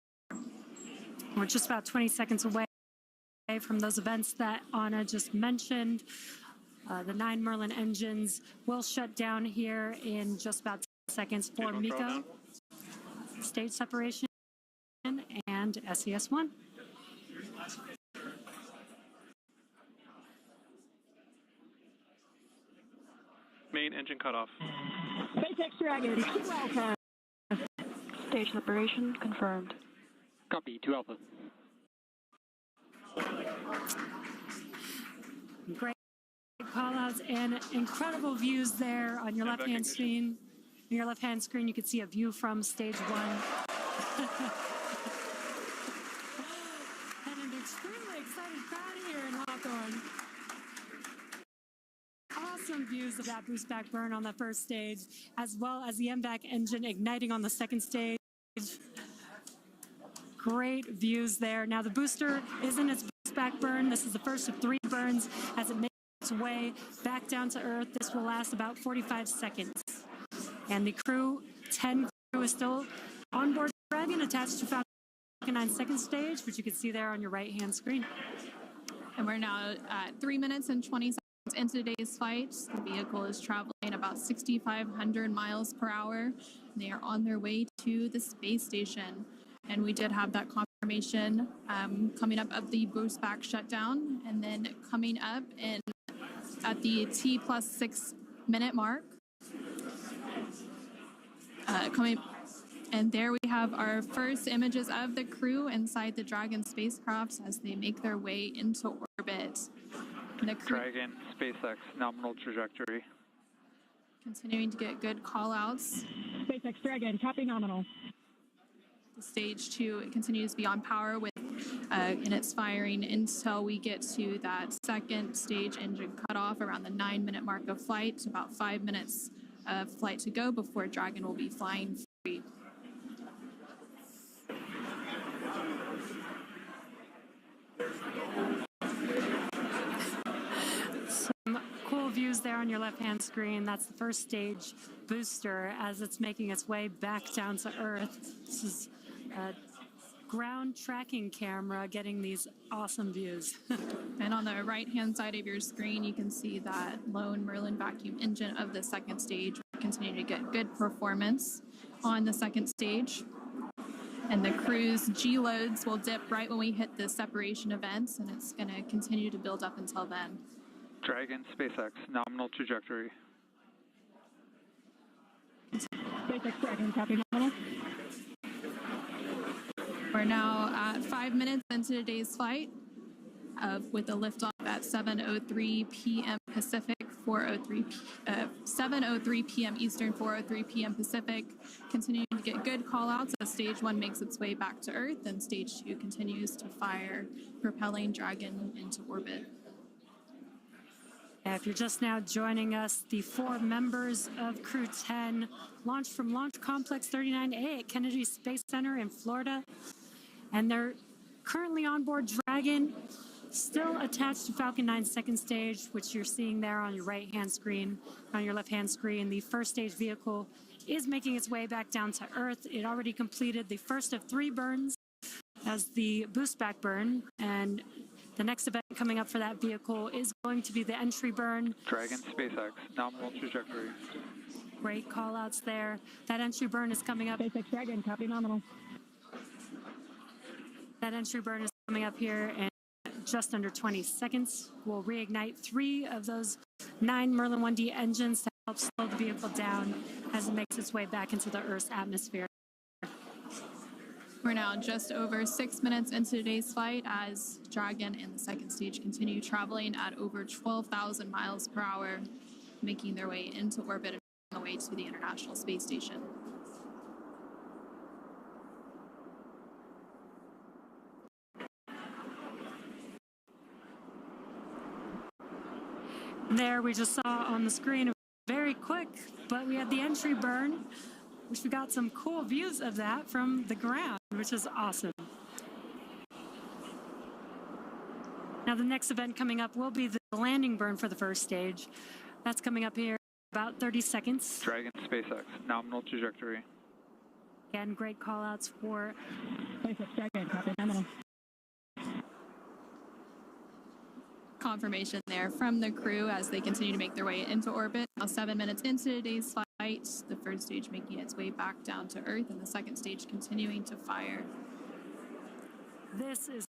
We're just about 20 seconds away from those events that Anna just mentioned. The 9 Merlin engines will shut down here in just about 10 seconds for MECO, stage separation, and SES-1. Main engine cutoff. SpaceX Dragon, 2 Alpha. Stage separation confirmed. Copy, 2 Alpha. Great call-outs and incredible views there on your left-hand screen. On your left-hand screen, you can see a view from stage 1. And an extremely excited crowd here in Hawthorne. Awesome views of that boost back burn on the first stage, as well as the MVAC engine igniting on the second stage. Great views there. Now the booster is in its boost back burn. This is the first of 3 burns as it makes its way back down to Earth. This will last about 45 seconds. And the Crew-10 crew is still on board Dragon, attached to Falcon 9 second stage, which you can see there on your right-hand screen. And we're now at 3 minutes and 20 seconds into today's flight. The vehicle is traveling about 6,500 miles per hour. They are on their way to the space station. And we did have that confirmation coming up of the boost back shutdown, and then coming up at the T+6 minute mark. And there we have our first images of the crew inside the Dragon spacecraft as they make their way into orbit. And the crew Dragon, SpaceX, nominal trajectory. Continuing to get good call-outs. SpaceX Dragon, copy nominal. The stage 2, it continues to be on power with in its firing until we get to that second stage engine cutoff around the 9-minute mark of flight. About 5 minutes of flight to go before Dragon will be flying free. Some cool views there on your left-hand screen. That's the first stage booster as it's making its way back down to Earth. This is a ground tracking camera getting these awesome views. And on the right-hand side of your screen, you can see that lone Merlin vacuum engine of the second stage continue to get good performance on the second stage. And the crew's G-loads will dip right when we hit the separation events, and it's going to continue to build up until then. Dragon, SpaceX, nominal trajectory. SpaceX Dragon, copy nominal. We're now at 5 minutes into today's flight with a liftoff at 7:03 p.m. Pacific, 7:03 p.m. Eastern, 4:03 p.m. Pacific. Continuing to get good call-outs as Stage 1 makes its way back to Earth, and Stage 2 continues to fire, propelling Dragon into orbit. If you're just now joining us, the 4 members of Crew-10 launched from Launch Complex 39A at Kennedy Space Center in Florida. And they're currently on board Dragon, still attached to Falcon 9 second stage, which you're seeing there on your right-hand screen. On your left-hand screen, the first stage vehicle is making its way back down to Earth. It already completed the first of 3 burns as the boost back burn, and the next event coming up for that vehicle is going to be the entry burn. Dragon, SpaceX, nominal trajectory. Great call-outs there. That entry burn is coming up. SpaceX Dragon, copy nominal. That entry burn is coming up here in just under 20 seconds. We'll reignite 3 of those 9 Merlin 1D engines to help slow the vehicle down as it makes its way back into the Earth's atmosphere. We're now just over 6 minutes into today's flight as Dragon and the second stage continue traveling at over 12,000 miles per hour, making their way into orbit and on the way to the International Space Station. There we just saw on the screen very quick, but we had the entry burn, which we got some cool views of that from the ground, which is awesome. Now the next event coming up will be the landing burn for the first stage. That's coming up here in about 30 seconds. Dragon SpaceX, nominal trajectory. Again, great call outs for SpaceX Dragon, copy nominal. Confirmation there from the crew as they continue to make their way into orbit. Now 7 minutes into today's flight, the first stage making its way back down to Earth and the second stage continuing to fire. This is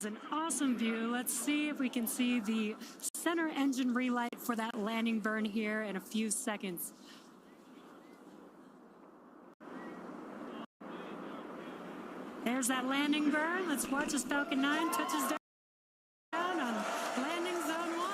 an awesome view. Let's see if we can see the center engine relight for that landing burn here in a few seconds. There's that landing burn. Let's watch as Falcon 9 touches down on landing zone 1.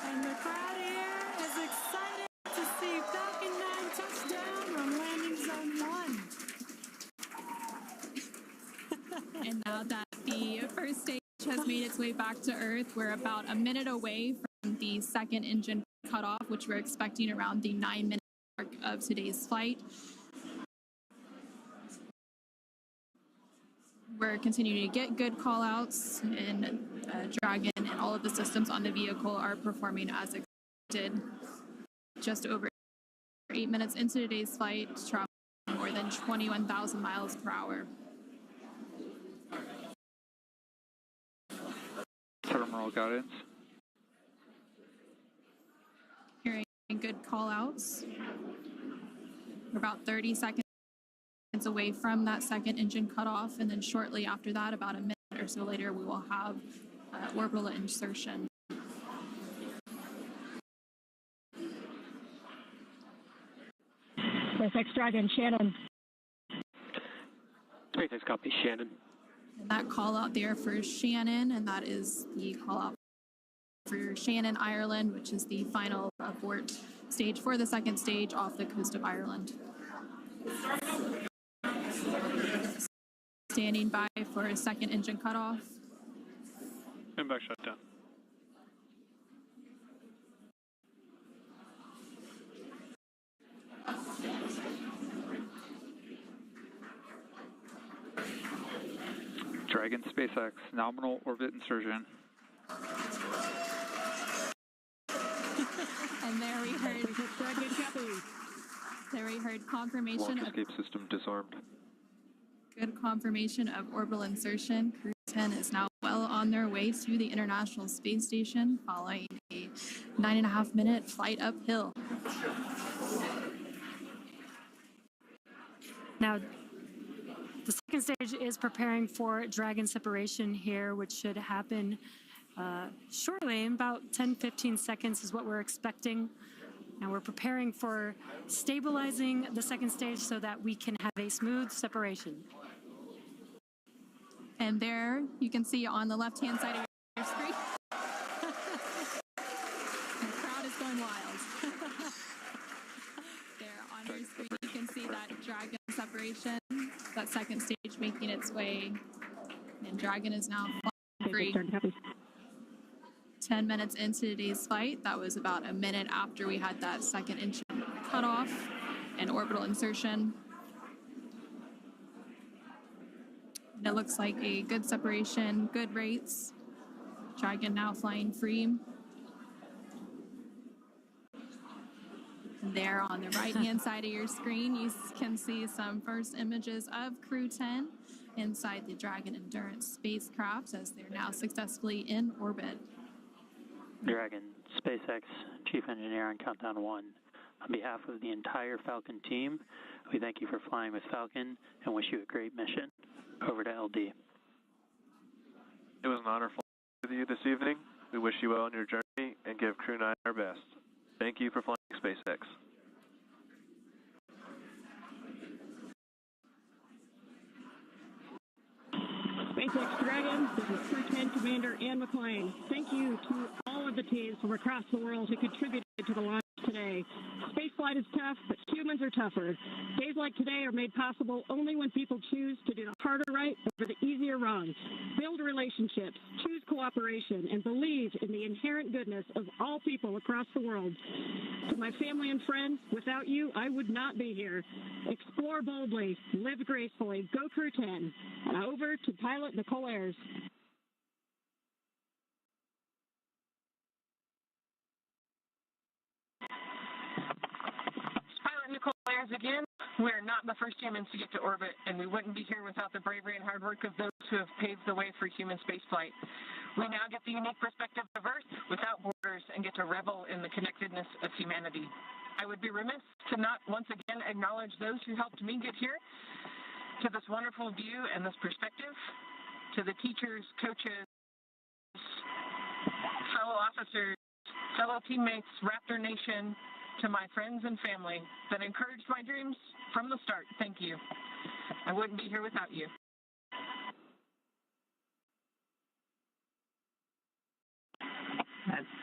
And the crowd here is excited to see Falcon 9 touch down on landing zone 1. And now that the first stage has made its way back to Earth, we're about a minute away from the second engine cutoff, which we're expecting around the 9-minute mark of today's flight. We're continuing to get good call-outs, and Dragon and all of the systems on the vehicle are performing as expected. Just over 8 minutes into today's flight, traveling more than 21,000 miles per hour. Terminal guidance. Hearing good call-outs. We're about 30 seconds away from that second engine cutoff, and then shortly after that, about a minute or so later, we will have orbital insertion. SpaceX Dragon, Shannon. SpaceX copy, Shannon. And that call out there for Shannon, and that is the call out for Shannon, Ireland, which is the final abort stage for the second stage off the coast of Ireland. Standing by for a second engine cutoff. Impact shutdown. Dragon SpaceX, nominal orbit insertion. And there we heard confirmation Launch escape system disarmed. Good confirmation of orbital insertion. Crew-10 is now well on their way to the International Space Station following a 9.5-minute flight uphill. Now, the second stage is preparing for Dragon separation here, which should happen shortly, in about 10-15 seconds is what we're expecting. Now we're preparing for stabilizing the second stage so that we can have a smooth separation. And there you can see on the left-hand side of your screen, the crowd is going wild. There on your screen you can see that Dragon separation, that second stage making its way, and Dragon is now flying free. 10 minutes into today's flight, that was about a minute after we had that second engine cutoff and orbital insertion. And it looks like a good separation, good rates. Dragon now flying free. And there on the right-hand side of your screen, you can see some first images of Crew-10 inside the Dragon Endurance spacecraft as they're now successfully in orbit. Dragon, SpaceX, Chief Engineer on Countdown 1. On behalf of the entire Falcon team, we thank you for flying with Falcon and wish you a great mission. Over to LD. It was an honor flying with you this evening. We wish you well on your journey and give Crew-9 our best. Thank you for flying SpaceX. SpaceX Dragon, this is Crew-10 Commander Ann McClain. Thank you to all of the devotees from across the world who contributed to the launch today. Spaceflight is tough, but humans are tougher. Days like today are made possible only when people choose to do the harder right over the easier wrong. Build relationships, choose cooperation, and believe in the inherent goodness of all people across the world. To my family and friends, without you, I would not be here. Explore boldly, live gracefully, go Crew-10. And over to pilot Nichole Ayers. Nichole Ayers again. We're not the first humans to get to orbit, and we wouldn't be here without the bravery and hard work of those who have paved the way for human spaceflight. We now get the unique perspective of Earth without borders and get to revel in the connectedness of humanity. I would be remiss to not once again acknowledge those who helped me get here, to this wonderful view and this perspective, to the teachers, coaches, fellow officers, fellow teammates, Raptor Nation, to my friends and family that encouraged my dreams from the start. Thank you. I wouldn't be here without you.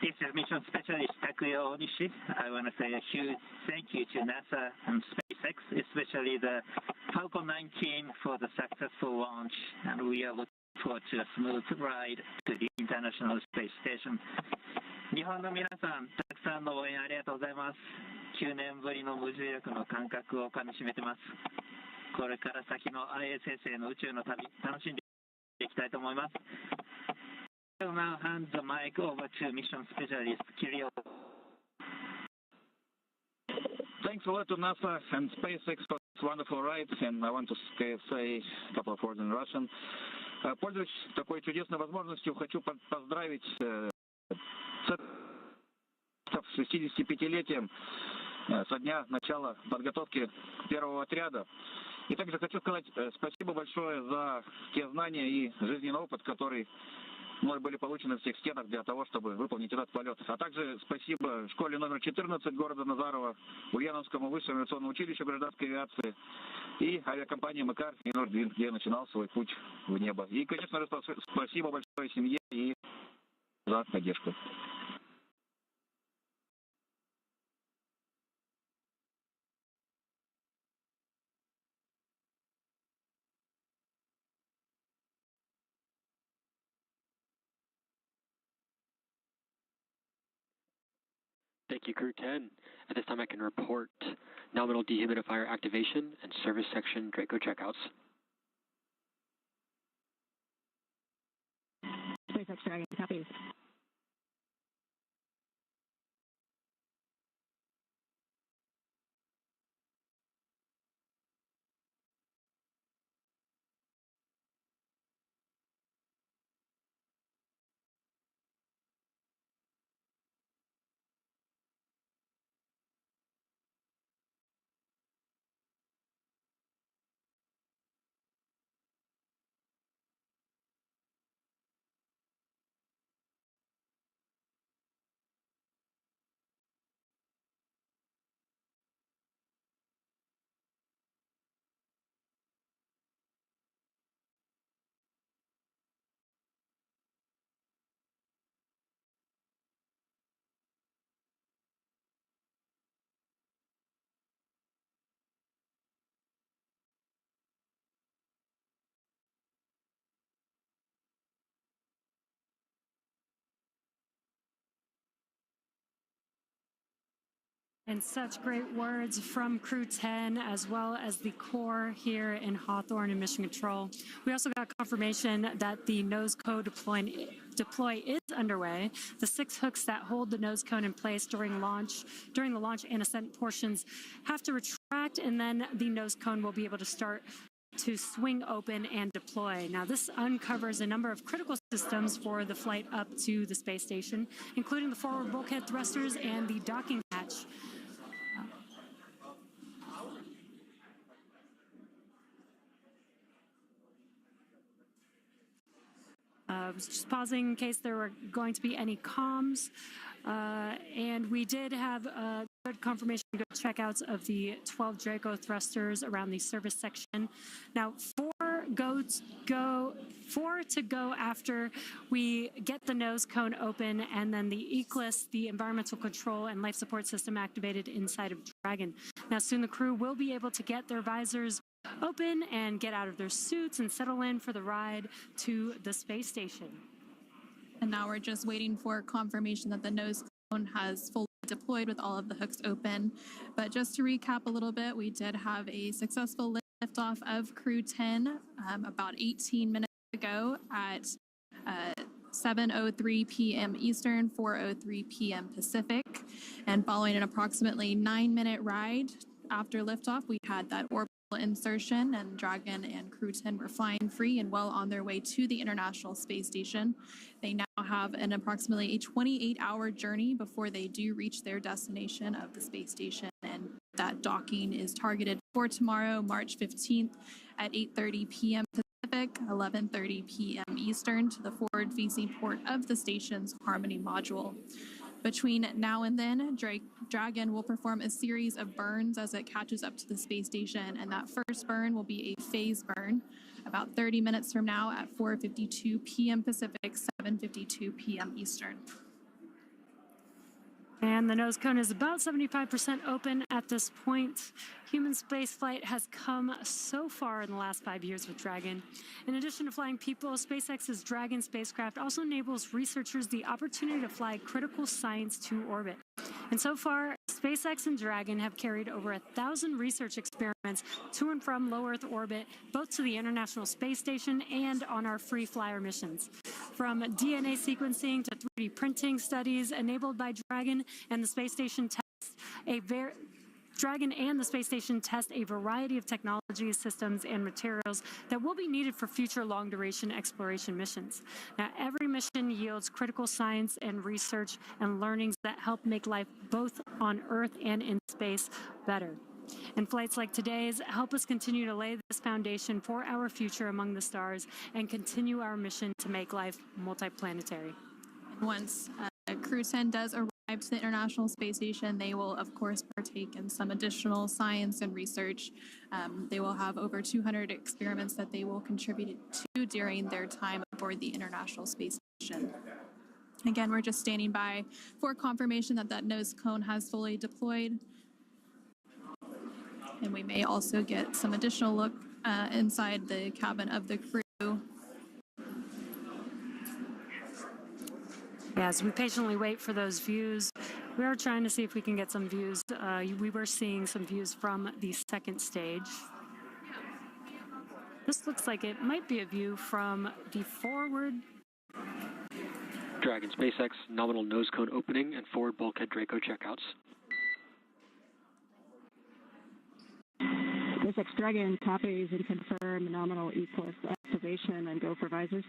This is Mission Specialist Takuya Onishi. I want to say a huge thank you to NASA and SpaceX, especially the Falcon 9 team for the successful launch, and we are looking forward to a smooth ride to the International Space Station. 日本の皆さん、たくさんの応援ありがとうございます。9年ぶりの無重力の感覚をかみしめてます。これから先の ISS への宇宙の旅、楽しんでいきたいと思います。I'll now hand the mic over to Mission Specialist Kirill. Thanks a lot to NASA and SpaceX for this wonderful ride, and I want to say a couple of words in Russian. Пользуясь такой чудесной возможностью, хочу поздравить с 65-летием со дня начала подготовки первого отряда. И также хочу сказать спасибо большое за те знания и жизненный опыт, который мной были получены в всех стенах для того, чтобы выполнить этот полет. А также спасибо школе номер 14 города Назарова, Ульяновскому высшему авиационному училищу гражданской авиации и авиакомпании МКАР и Нордвин, где я начинал свой путь в небо. И, конечно же, спасибо большое семье и за поддержку. Thank you, Crew-10. At this time, I can report nominal dehumidifier activation and service section Draco checkouts. SpaceX Dragon, copies. And such great words from Crew-10 as well as the core here in Hawthorne and Mission Control. We also got confirmation that the nose cone deploy is underway. The 6 hooks that hold the nose cone in place during the launch and ascent portions have to retract, and then the nose cone will be able to start to swing open and deploy. Now, this uncovers a number of critical systems for the flight up to the space station, including the forward bulkhead thrusters and the docking hatch. Just pausing in case there were going to be any comms. And we did have good confirmation, good checkouts of the 12 Draco thrusters around the service section. Now, for four to go after we get the nose cone open and then the ECLIS, the environmental control and life support system, activated inside of Dragon. Now soon the crew will be able to get their visors open and get out of their suits and settle in for the ride to the space station. And now we're just waiting for confirmation that the nose cone has fully deployed with all of the hooks open. But just to recap a little bit, we did have a successful liftoff of Crew-10 about 18 minutes ago at 7:03 p.m. Eastern, 4:03 p.m. Pacific. And following an approximately 9-minute ride after liftoff, we had that orbital insertion, and Dragon and Crew-10 were flying free and well on their way to the International Space Station. They now have an approximately a 28-hour journey before they do reach their destination of the space station, and that docking is targeted for tomorrow, March 15th at 8:30 p.m. Pacific, 11:30 p.m. Eastern to the forward-facing port of the station's Harmony module. Between now and then, Dragon will perform a series of burns as it catches up to the space station, and that first burn will be a phase burn about 30 minutes from now at 4:52 p.m. Pacific, 7:52 p.m. Eastern. And the nose cone is about 75% open at this point. Human spaceflight has come so far in the last 5 years with Dragon. In addition to flying people, SpaceX's Dragon spacecraft also enables researchers the opportunity to fly critical science to orbit. And so far, SpaceX and Dragon have carried over 1,000 research experiments to and from low Earth orbit, both to the International Space Station and on our free flyer missions. From DNA sequencing to 3D printing studies enabled by Dragon and the space station Dragon and the space station test a variety of technologies, systems, and materials that will be needed for future long-duration exploration missions. Now, every mission yields critical science and research and learnings that help make life both on Earth and in space better. And flights like today's help us continue to lay this foundation for our future among the stars and continue our mission to make life multiplanetary. Once Crew-10 does arrive to the International Space Station, they will, of course, partake in some additional science and research. They will have over 200 experiments that they will contribute to during their time aboard the International Space Station. Again, we're just standing by for confirmation that that nose cone has fully deployed. And we may also get some additional look inside the cabin of the crew. As we patiently wait for those views, we are trying to see if we can get some views. We were seeing some views from the second stage. This looks like it might be a view from the forward. Dragon SpaceX nominal nose cone opening and forward bulkhead Draco checkouts. SpaceX Dragon copies and confirm nominal ECLIS activation and go for visors.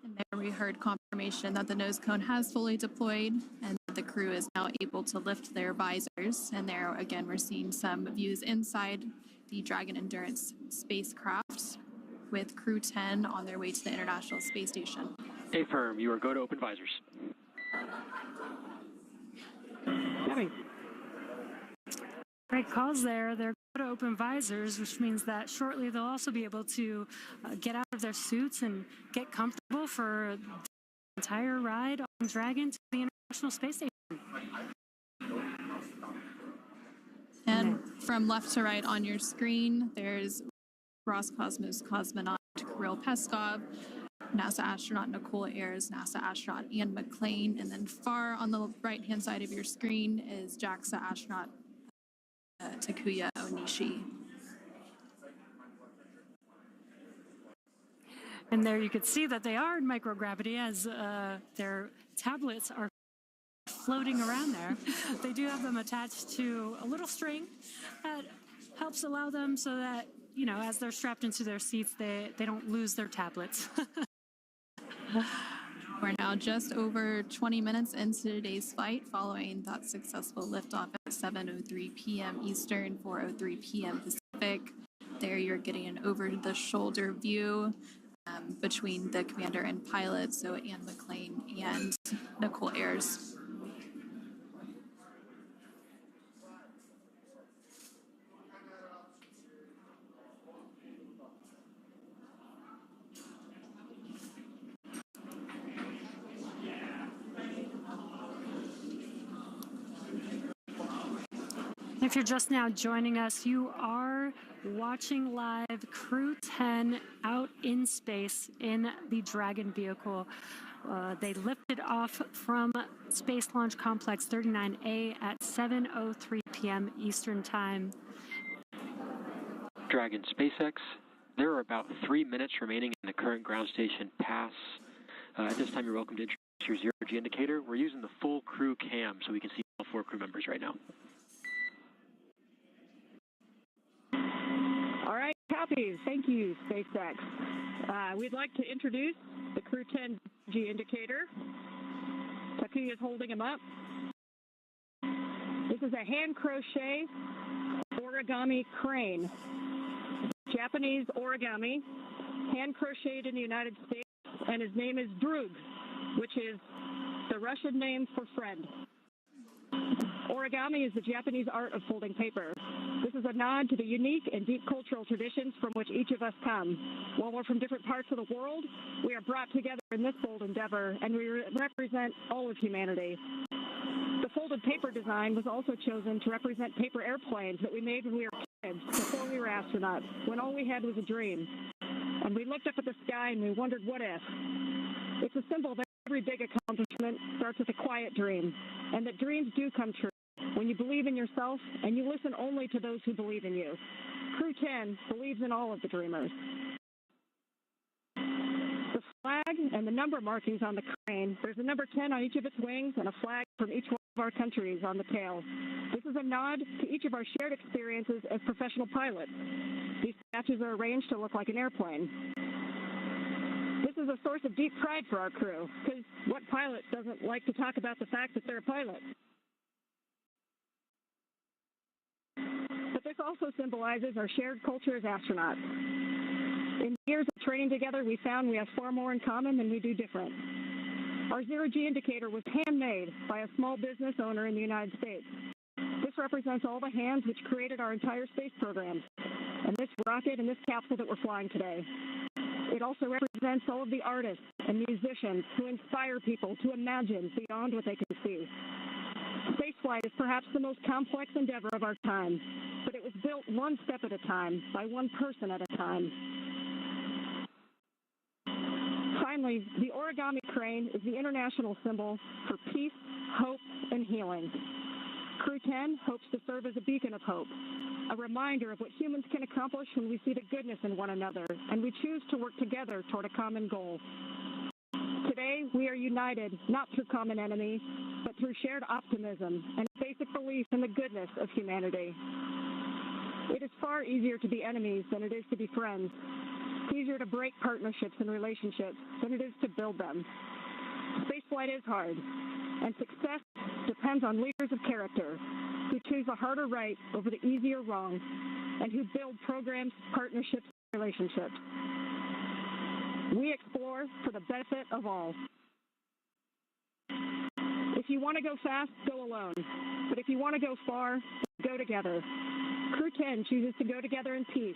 And there we heard confirmation that the nose cone has fully deployed and the crew is now able to lift their visors. And there again, we're seeing some views inside the Dragon Endurance spacecraft with Crew-10 on their way to the International Space Station. Affirm, you are go to open visors. Copy. Great calls there. They're going to open visors, which means that shortly they'll also be able to get out of their suits and get comfortable for the entire ride on Dragon to the International Space Station. And from left to right on your screen, there's Roscosmos cosmonaut Kirill Peskov, NASA astronaut Nichole, Ayers, NASA astronaut Ian McClain, and then far on the right-hand side of your screen is JAXA astronaut Takuya Onishi. And there you could see that they are in microgravity as their tablets are floating around there. They do have them attached to a little string that helps allow them so that, you know, as they're strapped into their seats, they don't lose their tablets. We're now just over 20 minutes into today's flight following that successful liftoff at 7:03 p.m. Eastern, 4:03 p.m. Pacific. There you're getting an over-the-shoulder view between the commander and pilot, so Ian McClain and Nichole Ayers. If you're just now joining us, you are watching live Crew-10 out in space in the Dragon vehicle. They lifted off from Space Launch Complex 39A at 7:03 p.m. Eastern Time. Dragon SpaceX, there are about 3 minutes remaining in the current ground station pass. At this time, you're welcome to introduce your zero-G indicator. We're using the full crew cam so we can see all 4 crew members right now. All right, copy. Thank you, SpaceX. We'd like to introduce the Crew-10 G indicator. Takuya is holding him up. This is a hand crochet origami crane. Japanese origami, hand crocheted in the United States, and his name is Drug, which is the Russian name for friend. Origami is the Japanese art of folding paper. This is a nod to the unique and deep cultural traditions from which each of us come. While we're from different parts of the world, we are brought together in this bold endeavor, and we represent all of humanity. The folded paper design was also chosen to represent paper airplanes that we made when we were kids, before we were astronauts, when all we had was a dream. And we looked up at the sky and we wondered, what if? It's a symbol that every big accomplishment starts with a quiet dream, and that dreams do come true when you believe in yourself and you listen only to those who believe in you. Crew-10 believes in all of the dreamers. The flag and the number markings on the crane, there's a number 10 on each of its wings and a flag from each one of our countries on the tail. This is a nod to each of our shared experiences as professional pilots. These patches are arranged to look like an airplane. This is a source of deep pride for our crew, because what pilot doesn't like to talk about the fact that they're a pilot? But this also symbolizes our shared culture as astronauts. In years of training together, we found we have far more in common than we do different. Our zero-G indicator was handmade by a small business owner in the United States. This represents all the hands which created our entire space program, and this rocket and this capsule that we're flying today. It also represents all of the artists and musicians who inspire people to imagine beyond what they can see. Spaceflight is perhaps the most complex endeavor of our time, but it was built one step at a time, by one person at a time. Finally, the origami crane is the international symbol for peace, hope, and healing. Crew-10 hopes to serve as a beacon of hope, a reminder of what humans can accomplish when we see the goodness in one another and we choose to work together toward a common goal. Today, we are united not through common enemy, but through shared optimism and basic belief in the goodness of humanity. It is far easier to be enemies than it is to be friends. It's easier to break partnerships and relationships than it is to build them. Spaceflight is hard, and success depends on leaders of character who choose the harder right over the easier wrong, and who build programs, partnerships, and relationships. We explore for the benefit of all. If you want to go fast, go alone. But if you want to go far, go together. Crew-10 chooses to go together in peace,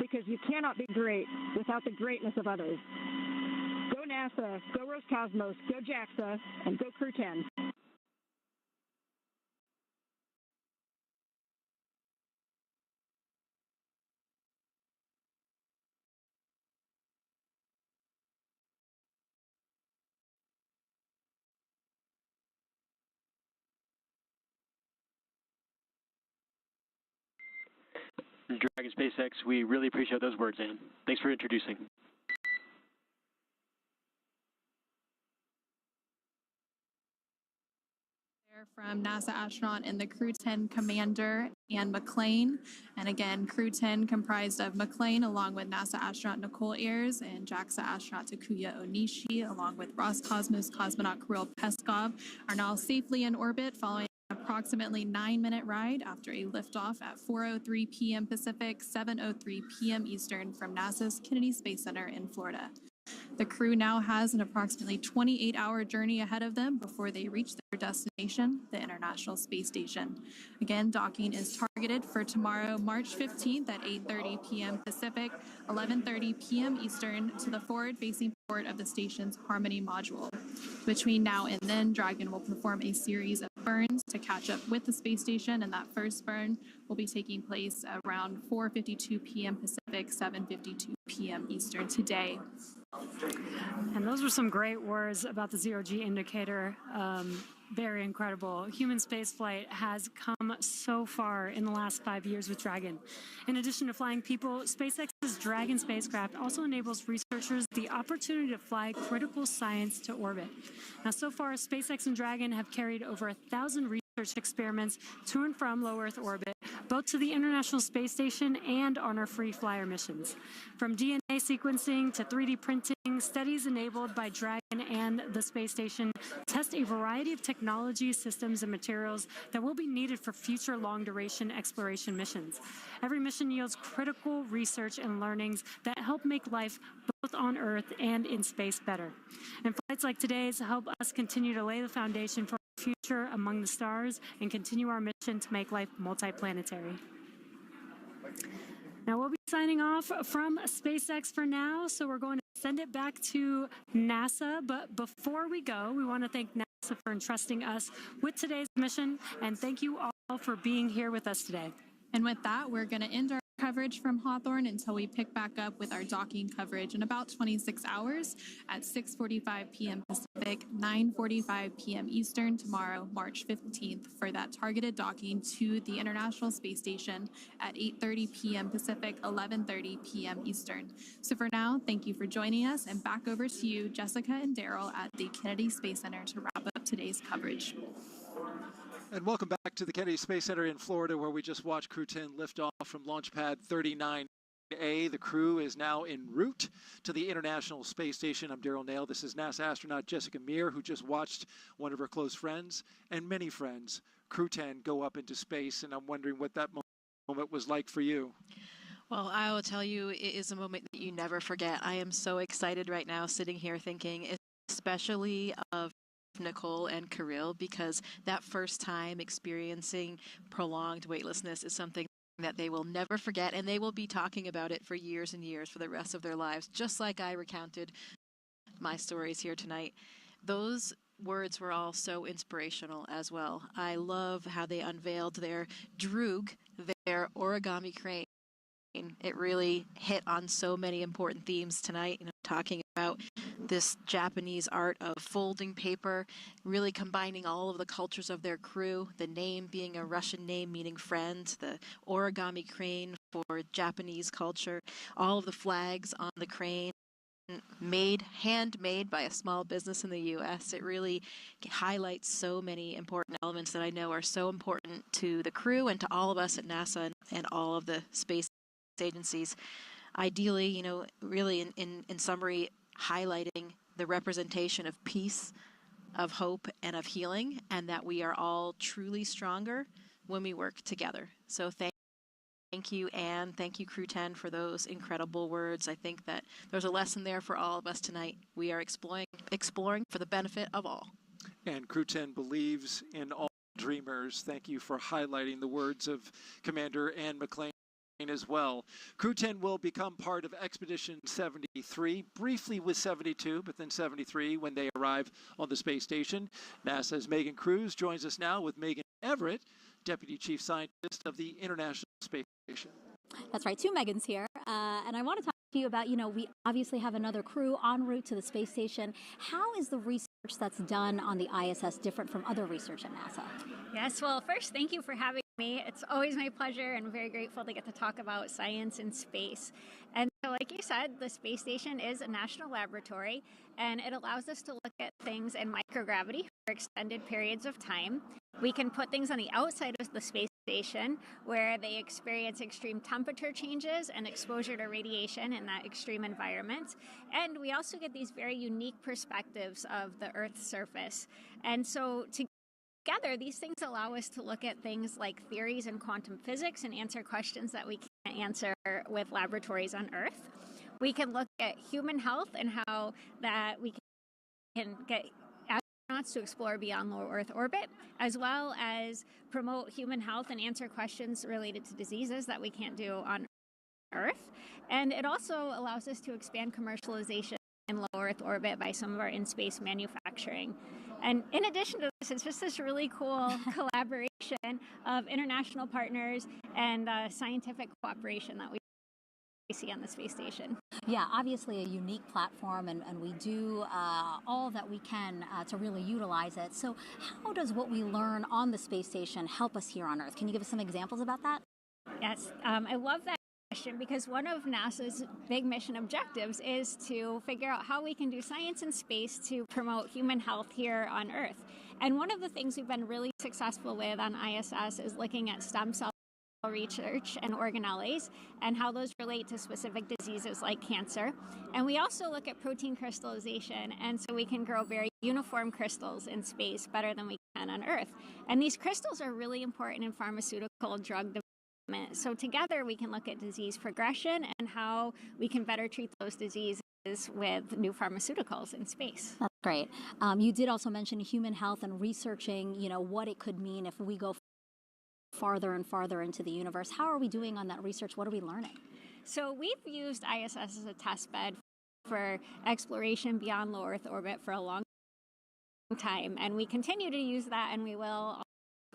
because you cannot be great without the greatness of others. Go NASA, go Roscosmos, go JAXA, and go Crew-10. Dragon SpaceX, we really appreciate those words, Ann. Thanks for introducing. From NASA astronaut and the Crew-10 commander, Ann McClain. And again, Crew-10 comprised of McClain along with NASA astronaut Nichole Ayers and JAXA astronaut Takuya Onishi along with Roscosmos cosmonaut Kirill Peskov are now safely in orbit following an approximately 9-minute ride after a liftoff at 4:03 p.m. Pacific, 7:03 p.m. Eastern from NASA's Kennedy Space Center in Florida. The crew now has an approximately 28-hour journey ahead of them before they reach their destination, the International Space Station. Again, docking is targeted for tomorrow, March 15th at 8:30 p.m. Pacific, 11:30 p.m. Eastern to the forward-facing port of the station's Harmony module. Between now and then, Dragon will perform a series of burns to catch up with the space station, and that first burn will be taking place around 4:52 p.m. Pacific, 7:52 p.m. Eastern today. And those were some great words about the zero-G indicator. Very incredible. Human spaceflight has come so far in the last 5 years with Dragon. In addition to flying people, SpaceX's Dragon spacecraft also enables researchers the opportunity to fly critical science to orbit. Now, so far, SpaceX and Dragon have carried over 1,000 research experiments to and from low Earth orbit, both to the International Space Station and on our free flyer missions. From DNA sequencing to 3D printing, studies enabled by Dragon and the space station test a variety of technology, systems, and materials that will be needed for future long-duration exploration missions. Every mission yields critical research and learnings that help make life both on Earth and in space better. And flights like today's help us continue to lay the foundation for a future among the stars and continue our mission to make life multiplanetary. Now, we'll be signing off from SpaceX for now, so we're going to send it back to NASA. But before we go, we want to thank NASA for entrusting us with today's mission, and thank you all for being here with us today. And with that, we're going to end our coverage from Hawthorne until we pick back up with our docking coverage in about 26 hours at 6:45 p.m. Pacific, 9:45 p.m. Eastern tomorrow, March 15th, for that targeted docking to the International Space Station at 8:30 p.m. Pacific, 11:30 p.m. Eastern. So for now, thank you for joining us, and back over to you, Jessica and Daryl at the Kennedy Space Center to wrap up today's coverage. And welcome back to the Kennedy Space Center in Florida, where we just watched Crew-10 lift off from Launch Pad 39A. The crew is now en route to the International Space Station. I'm Daryl Nail. This is NASA astronaut Jessica Meir, who just watched one of her close friends and many friends, Crew-10, go up into space. And I'm wondering what that moment was like for you. Well, I will tell you, it is a moment that you never forget. I am so excited right now sitting here thinking, especially of Nichole and Kirill, because that first time experiencing prolonged weightlessness is something that they will never forget, and they will be talking about it for years and years for the rest of their lives, just like I recounted my stories here tonight. Those words were all so inspirational as well. I love how they unveiled their droog, their origami crane. It really hit on so many important themes tonight, talking about this Japanese art of folding paper, really combining all of the cultures of their crew, the name being a Russian name meaning friend, the origami crane for Japanese culture, all of the flags on the crane, handmade by a small business in the U.S. It really highlights so many important elements that I know are so important to the crew and to all of us at NASA and all of the space agencies. Ideally, really in summary, highlighting the representation of peace, of hope, and of healing, and that we are all truly stronger when we work together. So thank you, Anne. Thank you, Crew-10, for those incredible words. I think that there's a lesson there for all of us tonight. We are exploring for the benefit of all. And Crew-10 believes in all dreamers. Thank you for highlighting the words of Commander Anne McClain as well. Crew-10 will become part of Expedition 73, briefly with 72, but then 73 when they arrive on the space station. NASA's Megan Cruz joins us now with Megan Everett, Deputy Chief Scientist of the International Space Station. That's right, two Megans here. And I want to talk to you about, we obviously have another crew en route to the space station. How is the research that's done on the ISS different from other research at NASA? Yes, well, first, thank you for having me. It's always my pleasure, and I'm very grateful to get to talk about science in space. And so, like you said, the space station is a national laboratory, and it allows us to look at things in microgravity for extended periods of time. We can put things on the outside of the space station where they experience extreme temperature changes and exposure to radiation in that extreme environment. And we also get these very unique perspectives of the Earth's surface. And so together, these things allow us to look at things like theories in quantum physics and answer questions that we can't answer with laboratories on Earth. We can look at human health and how that we can get astronauts to explore beyond low Earth orbit, as well as promote human health and answer questions related to diseases that we can't do on Earth. And it also allows us to expand commercialization in low Earth orbit by some of our in-space manufacturing. And in addition to this, it's just this really cool collaboration of international partners and scientific cooperation that we see on the space station. Yeah, obviously a unique platform, and we do all that we can to really utilize it. So how does what we learn on the space station help us here on Earth? Can you give us some examples about that? Yes, I love that question because one of NASA's big mission objectives is to figure out how we can do science in space to promote human health here on Earth. And one of the things we've been really successful with on ISS is looking at stem cell research and organelles and how those relate to specific diseases like cancer. And we also look at protein crystallization, and so we can grow very uniform crystals in space better than we can on Earth. And these crystals are really important in pharmaceutical drug development. So together we can look at disease progression and how we can better treat those diseases with new pharmaceuticals in space. That's great. You did also mention human health and researching, what it could mean if we go farther and farther into the universe. How are we doing on that research? What are we learning? So we've used ISS as a test bed for exploration beyond low Earth orbit for a long time, and we continue to use that, and we will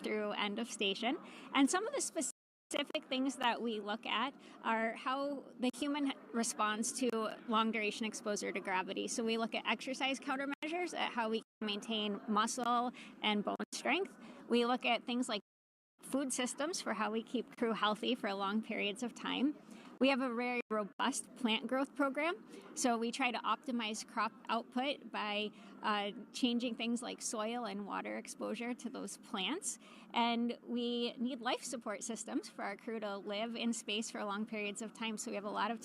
through end of station. And some of the specific things that we look at are how the human responds to long duration exposure to gravity. So we look at exercise countermeasures, at how we can maintain muscle and bone strength. We look at things like food systems for how we keep crew healthy for long periods of time. We have a very robust plant growth program, so we try to optimize crop output by changing things like soil and water exposure to those plants. And we need life support systems for our crew to live in space for long periods of time, so we have a lot of